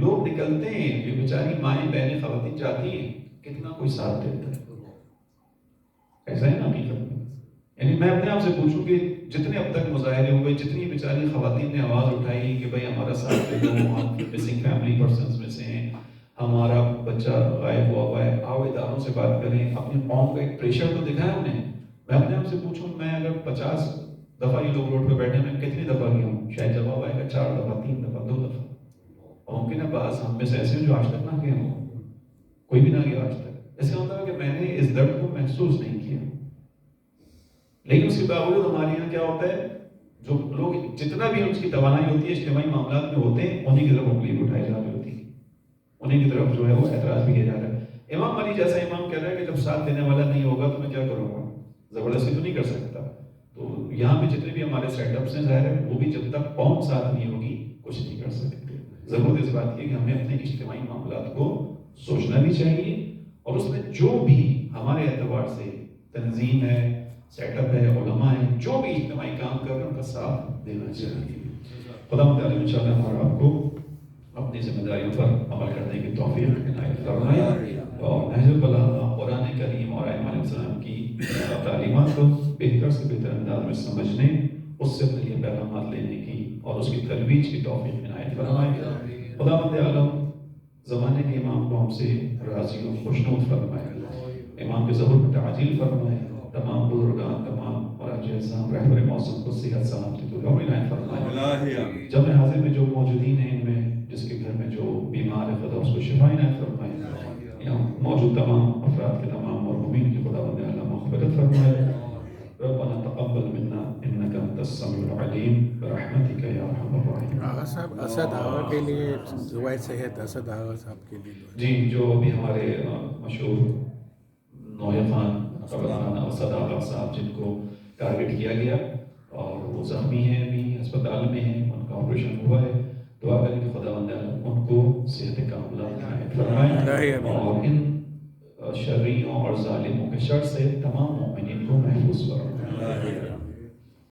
لوگ نکلتے ہیں، یہ بیچاری مائیں بہنیں خواتین جاتی ہیں، کتنا کوئی ساتھ دیتا ہے؟ ایسا ہے نا حقیقت میں؟ یعنی میں اپنے آپ سے پوچھوں کہ جتنے اب تک مظاہرے ہوئے، جتنی بیچاری خواتین نے آواز اٹھائی کہ بھائی ہمارا ساتھ دے دو، ہم مسنگ فیملی پرسنز میں سے ہیں، ہمارا بچہ غائب ہوا ہے، آؤ اداروں سے بات کریں، اپنی قوم کا ایک پریشر تو دکھایا انہیں۔ میں اپنے آپ سے پوچھوں، میں اگر 50 دفعہ یہ لوگ روڈ پہ بیٹھے، میں کتنی دفعہ گیا ہوں؟ شاید جواب آئے گا 4 دفعہ، 3 دفعہ، 2 دفعہ۔ ممکن ہے بعض ہم میں سے ایسے ہیں جو آج تک نہ گئے ہوں، کوئی بھی نہ گیا آج تک۔ اس کا مطلب ہے کہ میں نے اس درد کو محسوس نہیں کیا، لیکن اس کے باوجود ہمارے یہاں کیا ہوتا ہے، جو لوگ جتنا بھی ان کی توانائی ہوتی ہے اجتماعی معاملات میں ہوتے ہیں، انہیں کی طرف انگلی اٹھائی جا رہی ہوتی ہے، انہیں کی طرف جو ہے وہ اعتراض بھی کیا جا رہا ہے۔ امام علی جیسا امام کہہ رہا ہے کہ جب ساتھ دینے والا نہیں ہوگا تو میں کیا کروں گا، زبردستی تو نہیں کر سکتا۔ تو یہاں پہ جتنے بھی ہمارے سیٹ اپس ہیں، ظاہر ہے وہ بھی جب تک قوم ساتھ نہیں ہوگی کچھ نہیں کر سکتے۔ ضرورت اس بات کی کہ ہمیں اپنے اجتماعی معاملات کو سوچنا بھی چاہیے، اور اس میں جو بھی ہمارے اعتبار سے تنظیم ہے، سیٹ اپ ہے، علماء ہیں، جو بھی اجتماعی کام کر رہے ہیں ان کا ساتھ دینا چاہیے۔ خدا تعالیٰ انشاءاللہ ہمارا آپ کو اپنی ذمہ داریوں پر عمل کرنے کی توفیق عنایت فرمائے اور نہج البلاغہ، قرآن کریم اور ائمہ علیہ السلام کی تعلیمات کو بہتر سے بہتر انداز میں سمجھنے، اس سے اپنے لیے پیغامات لینے کی اور اس کی ترویج کی توفیق عنایت فرمائے۔ خداوند عالم زمانے کے امام کو ہم سے راضی و خوشنود فرمائے، امام کے ظہور میں تعجیل فرمائے، تمام بزرگان، تمام مراجع اعظام، رہبر موسم کو صحت سلامتی طول عمر عنایت فرمائے۔ جمع حاضر میں جو موجودین ہیں، ان میں جس کے گھر میں جو بیمار ہے خدا اس کو شفا عنایت فرمائے، یہاں موجود تمام افراد کے تمام مرحومین کی خداوند عالم مغفرت فرمائے۔ ربنا تقبل منا انك انت السميع العليم برحمتك يا ارحم الراحمين۔ آغا صاحب، اسد آغا کے لیے دعائے صحت، اسد آغا صاحب کے لیے دعائے۔ جی، جو ابھی ہمارے مشہور نوح خان قبرستان اسد آغا صاحب جن کو ٹارگٹ کیا گیا اور وہ زخمی ہیں، ابھی ہسپتال میں ہیں، ان کا آپریشن ہوا ہے، دعا کریں کہ خداوند عالم ان کو صحت کاملہ عنایت فرمائے اور ان شریوں اور ظالموں کے شر سے تمام مومنین کو محفوظ فرمائے۔